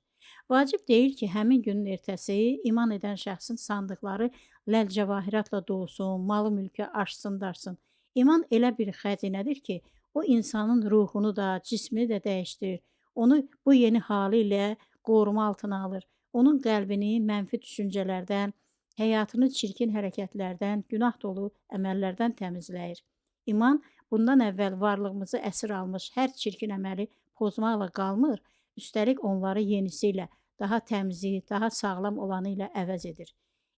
Vacib deyil ki, həmin günün ertəsi iman edən şəxsin sandıqları ləl-cəvahiratla dolsun, malı mülkə aşsın, darsın. İman elə bir xəzinədir ki, o insanın ruhunu da, cismini də dəyişdirir. Onu bu yeni halı ilə qoruma altına alır. Onun qəlbini mənfi düşüncələrdən, həyatını çirkin hərəkətlərdən, günah dolu əməllərdən təmizləyir. İman bundan əvvəl varlığımızı əsir almış hər çirkin əməli pozmaqla qalmır, üstəlik onları yenisi ilə, daha təmizi, daha sağlam olanı ilə əvəz edir.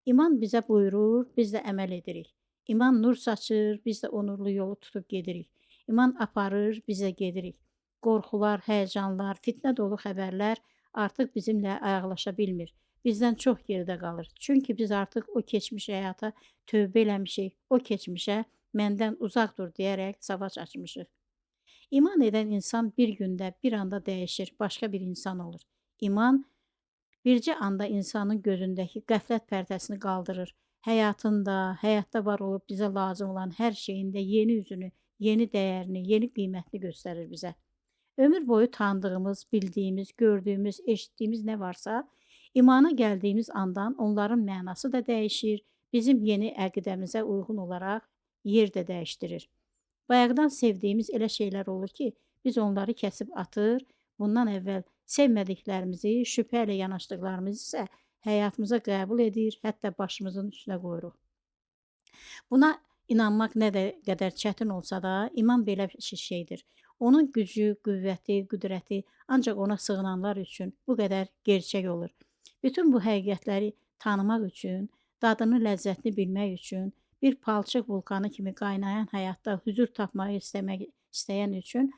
İman bizə buyurur, biz də əməl edirik. İman nur saçır, biz də o nurlu yolu tutub gedirik. İman aparır, biz də gedirik. Qorxular, həyəcanlar, fitnə dolu xəbərlər artıq bizimlə ayaqlaşa bilmir. Bizdən çox geridə qalır. Çünki biz artıq o keçmiş həyata tövbə eləmişik, o keçmişə məndən uzaq dur deyərək savaş açmışıq. İman edən insan bir gündə, bir anda dəyişir, başqa bir insan olur. İman bircə anda insanın gözündəki qəflət pərdəsini qaldırır. Həyatında, həyatda var olub bizə lazım olan hər şeyində yeni üzünü, yeni dəyərini, yeni qiymətini göstərir bizə. Ömür boyu tanıdığımız, bildiyimiz, gördüyümüz, eşitdiyimiz nə varsa, imana gəldiyimiz andan onların mənası da dəyişir, bizim yeni əqidəmizə uyğun olaraq yer də dəyişdirir. Bayaqdan sevdiyimiz elə şeylər olur ki, biz onları kəsib atır, bundan əvvəl sevmədiklərimizi, şübhə ilə yanaşdıqlarımızı isə həyatımıza qəbul edir, hətta başımızın üstünə qoyuruq. Buna inanmaq nə də qədər çətin olsa da, iman belə bir şeydir. Onun gücü, qüvvəti, qüdrəti ancaq ona sığınanlar üçün bu qədər gerçək olur. Bütün bu həqiqətləri tanımaq üçün, dadını, ləzzətini bilmək üçün, bir palçıq vulkanı kimi qaynayan həyatda huzur tapmağı istəyən üçün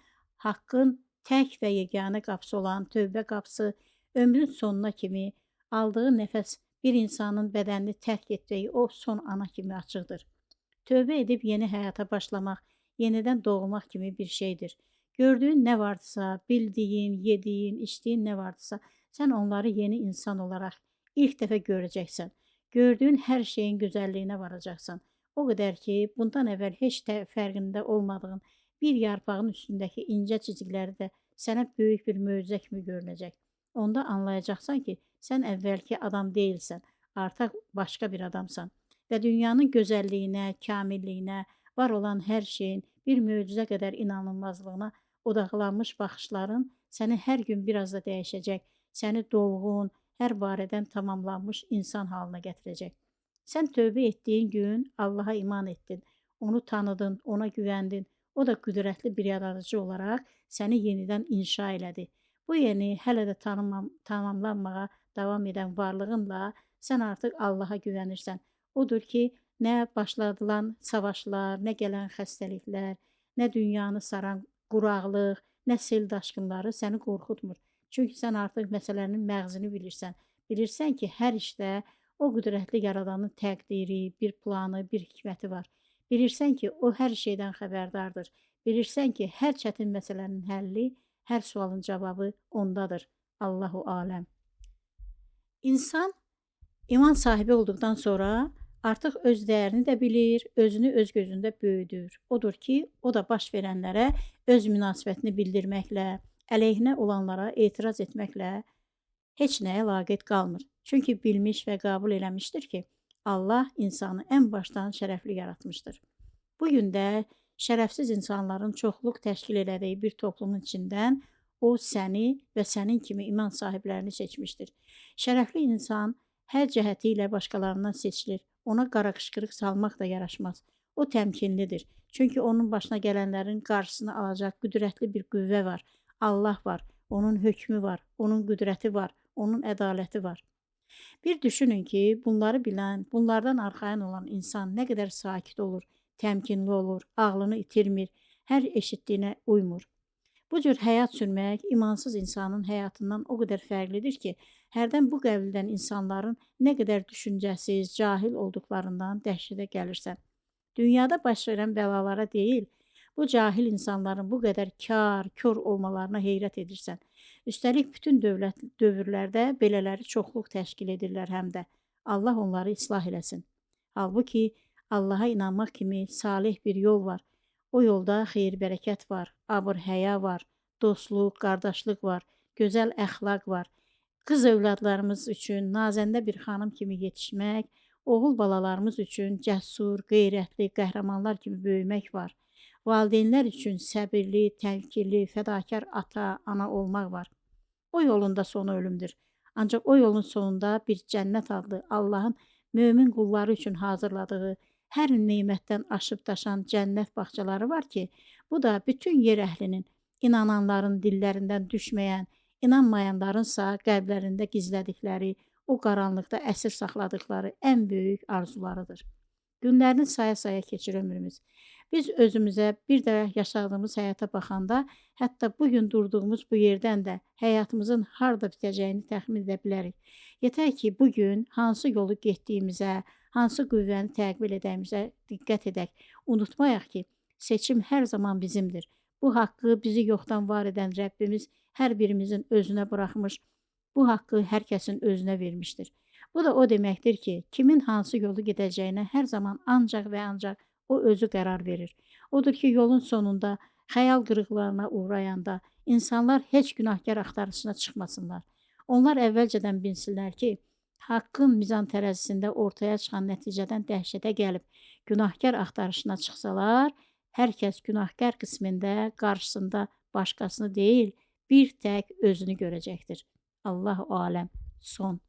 haqqın tək və yeganə qapısı olan tövbə qapısı ömrün sonuna kimi aldığı nəfəs bir insanın bədənini tərk etdiyi o son ana kimi açıqdır. Tövbə edib yeni həyata başlamaq, yenidən doğmaq kimi bir şeydir. Gördüyün nə vardısa, bildiyin, yediyin, içdiyin nə vardısa, sən onları yeni insan olaraq ilk dəfə görəcəksən. Gördüyün hər şeyin gözəlliyinə varacaqsan. O qədər ki, bundan əvvəl heç də fərqində olmadığın bir yarpağın üstündəki incə çizikləri də sənə böyük bir möcüzə kimi görünəcək. Onda anlayacaqsan ki, sən əvvəlki adam deyilsən, artıq başqa bir adamsan. Və dünyanın gözəlliyinə, kamilliyinə, var olan hər şeyin bir möcüzə qədər inanılmazlığına odaqlanmış baxışların səni hər gün biraz da dəyişəcək, səni dolğun, hər barədən tamamlanmış insan halına gətirəcək. Sən tövbə etdiyin gün Allaha iman etdin, onu tanıdın, ona güvəndin. O da qüdrətli bir yaradıcı olaraq səni yenidən inşa elədi. Bu yeni, hələ də tamamlanmağa davam edən varlığınla sən artıq Allaha güvənirsən. Odur ki, nə başladılan savaşlar, nə gələn xəstəliklər, nə dünyanı saran quraqlıq, nə sel daşqınları səni qorxutmur. Çünki sən artıq məsələnin məğzini bilirsən. Bilirsən ki, hər işdə o qüdrətli yaradanın təqdiri, bir planı, bir hikməti var. Bilirsən ki, o hər şeydən xəbərdardır. Bilirsən ki, hər çətin məsələnin həlli, hər sualın cavabı ondadır. Allahu aləm. İnsan iman sahibi olduqdan sonra artıq öz dəyərini də bilir, özünü öz gözündə böyüdür. Odur ki, o da baş verənlərə öz münasibətini bildirməklə, əleyhinə olanlara etiraz etməklə heç nəyə laqeyd qalmır. Çünki bilmiş və qəbul eləmişdir ki, Allah insanı ən başdan şərəfli yaratmışdır. Bugün də şərəfsiz insanların çoxluq təşkil elədiyi bir toplumun içindən o səni və sənin kimi iman sahiblərini seçmişdir. Şərəfli insan hər cəhəti ilə başqalarından seçilir. Ona qara qışqırıq salmaq da yaraşmaz. O təmkinlidir. Çünki onun başına gələnlərin qarşısını alacaq qüdrətli bir qüvvə var. Allah var, onun hökmü var, onun qüdrəti var, onun ədaləti var. Bir düşünün ki, bunları bilən, bunlardan arxayın olan insan nə qədər sakit olur, təmkinli olur, ağlını itirmir, hər eşitdiyinə uymur. Bu cür həyat sürmək imansız insanın həyatından o qədər fərqlidir ki, hərdən bu qəbildən insanların nə qədər düşüncəsiz, cahil olduqlarından dəhşətə gəlirsən. Dünyada baş verən bəlalara deyil, bu cahil insanların bu qədər kör olmalarına heyrət edirsən. Üstəlik bütün dövrlərdə belələri çoxluq təşkil edirlər həm də. Allah onları islah eləsin. Halbuki Allaha inanmaq kimi salih bir yol var. O yolda xeyir-bərəkət var, abır-həya var, dostluq, qardaşlıq var, gözəl əxlaq var. Qız övladlarımız üçün nazəndə bir xanım kimi yetişmək, oğul balalarımız üçün cəsur, qeyrətli, qəhrəmanlar kimi böyümək var. Valideynlər üçün səbirli, təvəkkülli, fədakar ata, ana olmaq var. O yolun da sonu ölümdür. Ancaq o yolun sonunda bir cənnət adlı Allahın mömin qulları üçün hazırladığı hər nemətdən aşıb daşan cənnət bağçaları var ki, bu da bütün yer əhlinin, inananların dillərindən düşməyən, inanmayanlarınsa qəlblərində gizlədikləri, o qaranlıqda əsir saxladıkları ən böyük arzularıdır. Günlərini saya-saya keçir ömrümüz. Biz özümüzə bir də yaşadığımız həyata baxanda, hətta bugün durduğumuz bu yerdən də həyatımızın harda bitəcəyini təxmin edə bilərik. Yetər ki, bugün hansı yolu getdiyimizə, hansı qüvvəni təqbil edəyimizə diqqət edək. Unutmayaq ki, seçim hər zaman bizimdir. Bu haqqı bizi yoxdan var edən Rəbbimiz hər birimizin özünə buraxmış, bu haqqı hər kəsin özünə vermişdir. Bu da o deməkdir ki, kimin hansı yolu gedəcəyinə hər zaman ancaq və ancaq o özü qərar verir. Odur ki, yolun sonunda, xəyal qırıqlarına uğrayanda insanlar heç günahkar axtarışına çıxmasınlar. Onlar əvvəlcədən bilsinlər ki, haqqın mizan tərəzisində ortaya çıxan nəticədən dəhşətə gəlib, günahkar axtarışına çıxsalar, hər kəs günahkar qismində qarşısında başqasını deyil, bir tək özünü görəcəkdir. Allahu aləm. Son.